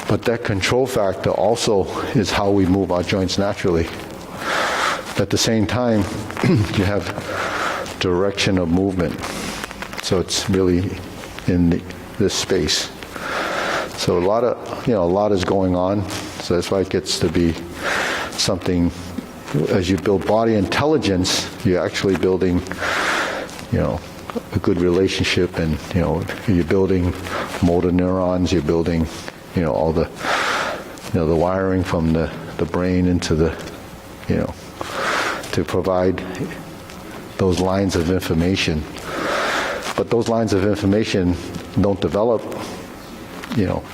But that control factor also is how we move our joints naturally. At the same time, you have direction of movement. So it's really in this space. So a lot is going on. So that's why it gets to be something. As you build body intelligence, you're actually building, a good relationship, and you're building motor neurons. You're building, all the, the wiring from the brain into the, to provide those lines of information. But those lines of information don't develop.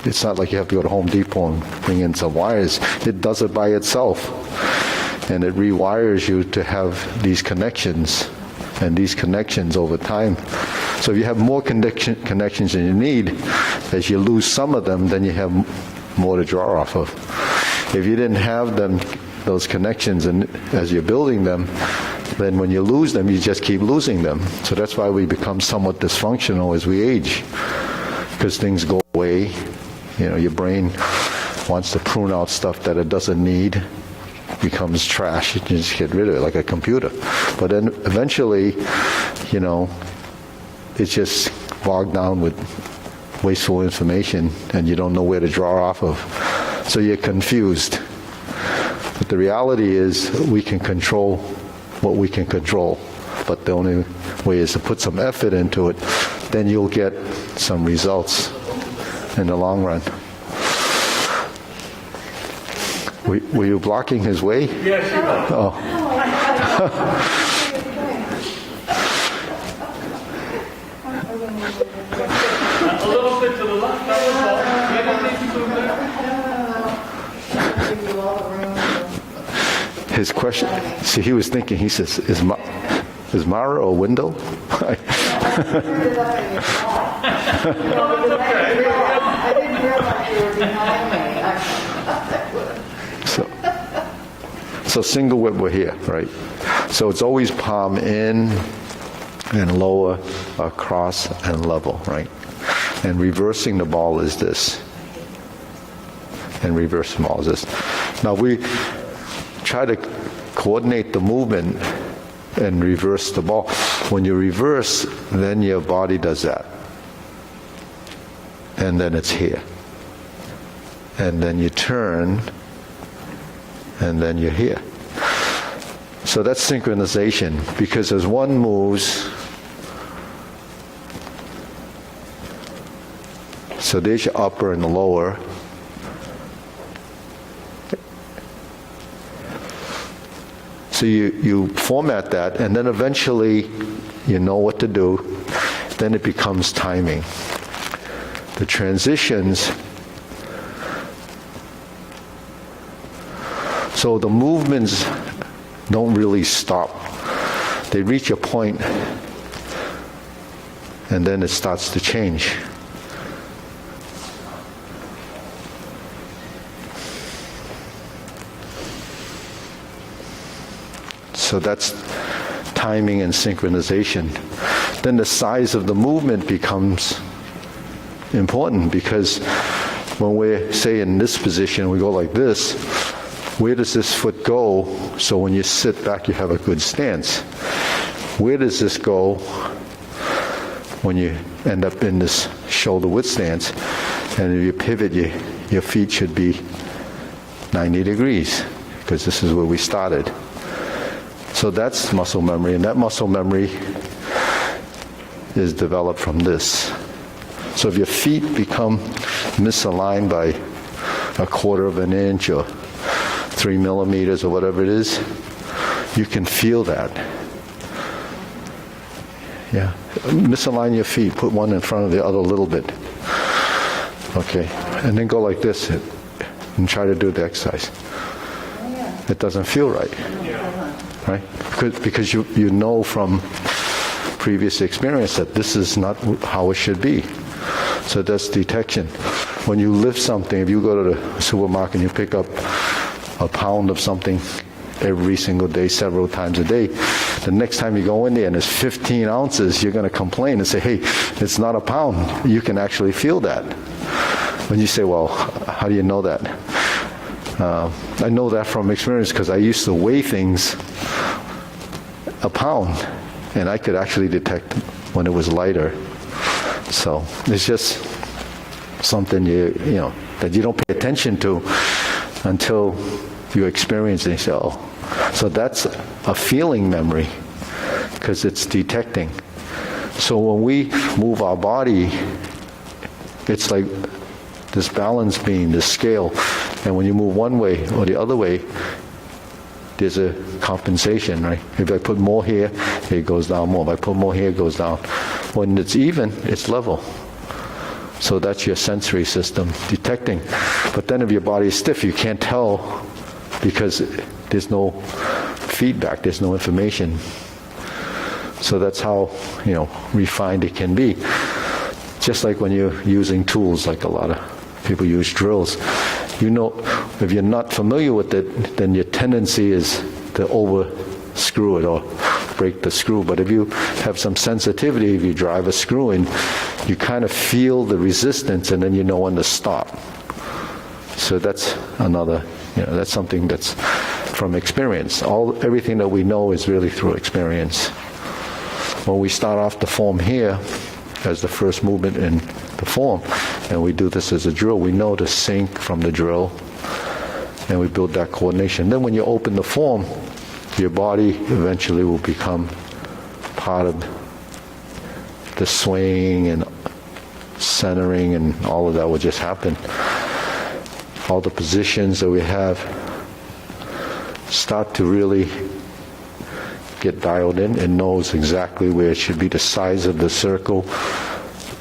It's not like you have to go to Home Depot and bring in some wires. It does it by itself. And it rewires you to have these connections, and these connections over time. So if you have more connections than you need, as you lose some of them, then you have more to draw off of. If you didn't have those connections, and as you're building them, then when you lose them, you just keep losing them. So that's why we become somewhat dysfunctional as we age, because things go away. Your brain wants to prune out stuff that it doesn't need, becomes trash. You just get rid of it like a computer. But then eventually, it's just bogged down with wasteful information, and you don't know where to draw off of. So you're confused. But the reality is we can control what we can control. But the only way is to put some effort into it. Then you'll get some results in the long run. Were you blocking his way? Yes, you are. Oh. A little bit to the left, that was all. Anything to His question, see, he was thinking, he says, is Mara a window? I didn't realize you were behind me. So single whip, we're here, right? So it's always palm in and lower, across and level, right? And reversing the ball is this. And reversing the ball is this. Now we try to coordinate the movement and reverse the ball. When you reverse, then your body does that. And then it's here. And then you turn, and then you're here. So that's synchronization, because as one moves, so there's your upper and the lower. So you format that, and then eventually you know what to do. Then it becomes timing. The transitions. So the movements don't really stop. They reach a point, and then it starts to change. So that's timing and synchronization. Then the size of the movement becomes important, because when we're, say, in this position, we go like this, where does this foot go? So when you sit back, you have a good stance. Where does this go when you end up in this shoulder width stance? And if you pivot, your feet should be 90 degrees, because this is where we started. So that's muscle memory, and that muscle memory is developed from this. So if your feet become misaligned by a quarter of an inch or 3 millimeters or whatever it is, you can feel that. Yeah. Misalign your feet. Put one in front of the other a little bit. Okay. And then go like this and try to do the exercise. It doesn't feel right. Right? Because you know from previous experience that this is not how it should be. So that's detection. when you lift something, if you go to the supermarket and you pick up a pound of something every single day, several times a day, the next time you go in there and it's 15 ounces, you're going to complain and say, hey, it's not a pound. You can actually feel that. When you say, well, how do you know that? I know that from experience because I used to weigh things a pound, and I could actually detect when it was lighter. So it's just something you know that you don't pay attention to until you experience it. You say, oh, so that's a feeling memory because it's detecting. So when we move our body, it's like this balance beam, this scale, and when you move one way or the other way, there's a compensation, right? If I put more here, it goes down more. If I put more here, it goes down. When it's even, it's level. So that's your sensory system detecting. But then if your body is stiff, you can't tell because there's no feedback, there's no information. So that's how, refined it can be. Just like when you're using tools, like a lot of people use drills. If you're not familiar with it, then your tendency is to over screw it or break the screw. But if you have some sensitivity, if you drive a screw in, you kind of feel the resistance and then you know when to stop. So that's another, that's something that's from experience. Everything that we know is really through experience. When we start off the form here, as the first movement in the form, and we do this as a drill, we know to sync from the drill, and we build that coordination. Then when you open the form, your body eventually will become part of the swaying and centering, and all of that will just happen. All the positions that we have start to really get dialed in and knows exactly where it should be, the size of the circle.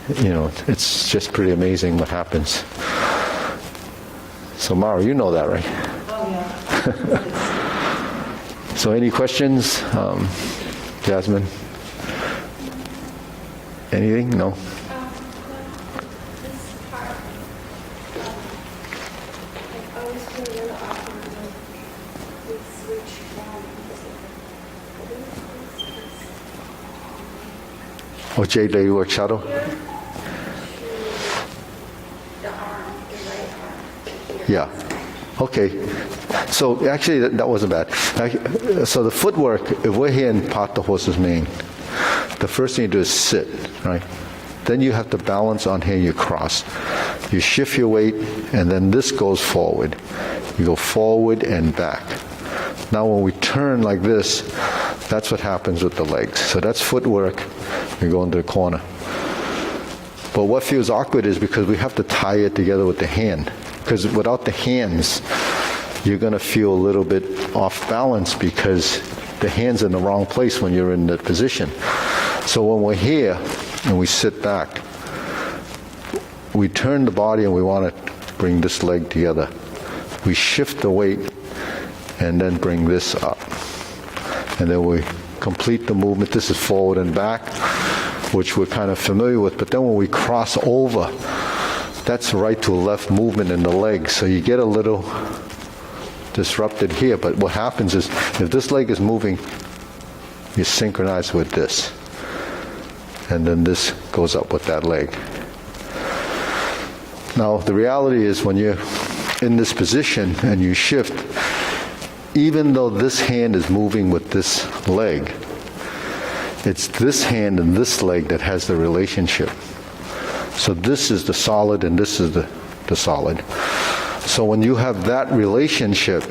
It's just pretty amazing what happens. So Mara, you know that, right? Oh, yeah. So any questions? Jasmine? Anything? No? This part, I always feel really often we switch from Jade Lady Work Shadow? here to the arm, the right arm. Here. Yeah. Okay. So actually that wasn't bad. So the footwork, if we're here in Pat the horse's mane, the first thing you do is sit, right? Then you have to balance on here, you cross. You shift your weight, and then this goes forward. You go forward and back. Now when we turn like this, that's what happens with the legs. So that's footwork. You go into the corner. But what feels awkward is because we have to tie it together with the hand. Because without the hands, you're going to feel a little bit off balance because the hand's in the wrong place when you're in the position. So when we're here and we sit back, we turn the body and we want to bring this leg together. We shift the weight and then bring this up. And then we complete the movement. This is forward and back, which we're kind of familiar with. But then when we cross over, that's right to left movement in the leg. So you get a little disrupted here. But what happens is if this leg is moving, you synchronize with this. And then this goes up with that leg. Now, the reality is when you're in this position and you shift, even though this hand is moving with this leg, it's this hand and this leg that has the relationship. So this is the solid and this is the solid. So when you have that relationship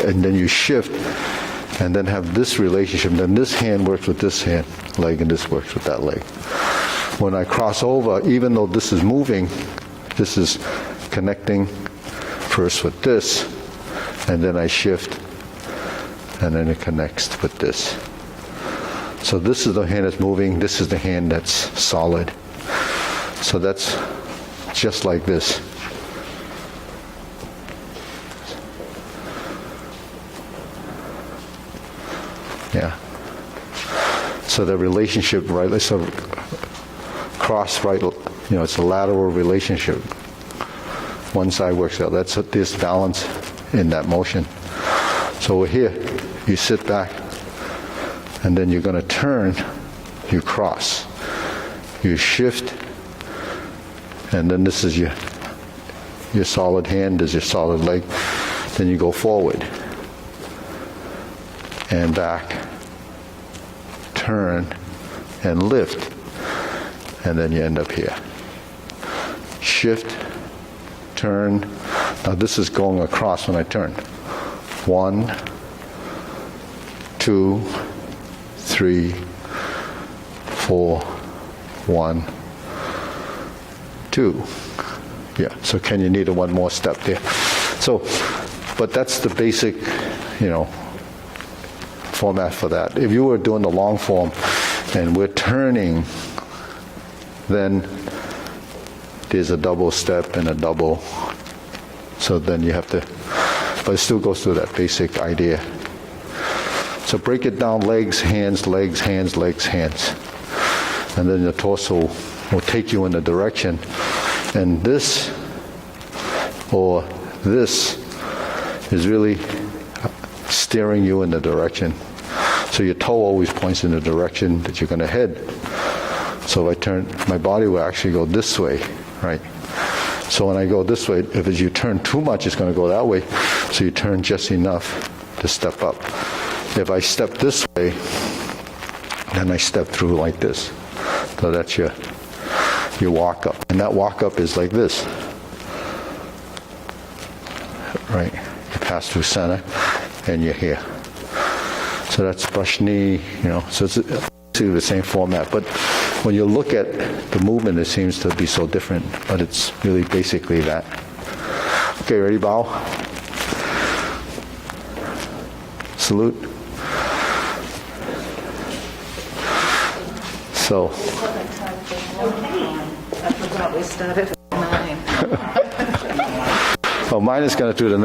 and then you shift and then have this relationship, then this hand works with this hand, leg, and this works with that leg. When I cross over, even though this is moving, this is connecting first with this, and then I shift, and then it connects with this. So this is the hand that's moving, this is the hand that's solid. So that's just like this. Yeah. So the relationship, right, so cross, right, it's a lateral relationship. one side works out. That's this balance in that motion. So we're here, you sit back, and then you're going to turn, you cross, you shift, and then this is your solid hand, is your solid leg. Then you go forward and back, turn, and lift, and then you end up here. Shift, turn. Now this is going across when I turn. 1, 2, 3, 4, 1, 2. Yeah, so can you need one more step there? So, but that's the basic, format for that. If you were doing the long form and we're turning, then there's a double step and a double. So then you have to, but it still goes through that basic idea. So break it down: legs, hands, legs, hands, legs, hands. And then the torso will take you in a direction. And this, or this, is really steering you in the direction. So your toe always points in the direction that you're going to head. So if I turn, my body will actually go this way, right? So when I go this way, if as you turn too much, it's going to go that way. So you turn just enough to step up. If I step this way, then I step through like this. So that's your walk up. And that walk up is like this. Right? You pass through center and you're here. So that's brush knee, so it's basically the same format. But when you look at the movement, it seems to be so different, but it's really basically that. Okay, ready, bow? Salute. So. I forgot we started at 9. Well, mine is going to do the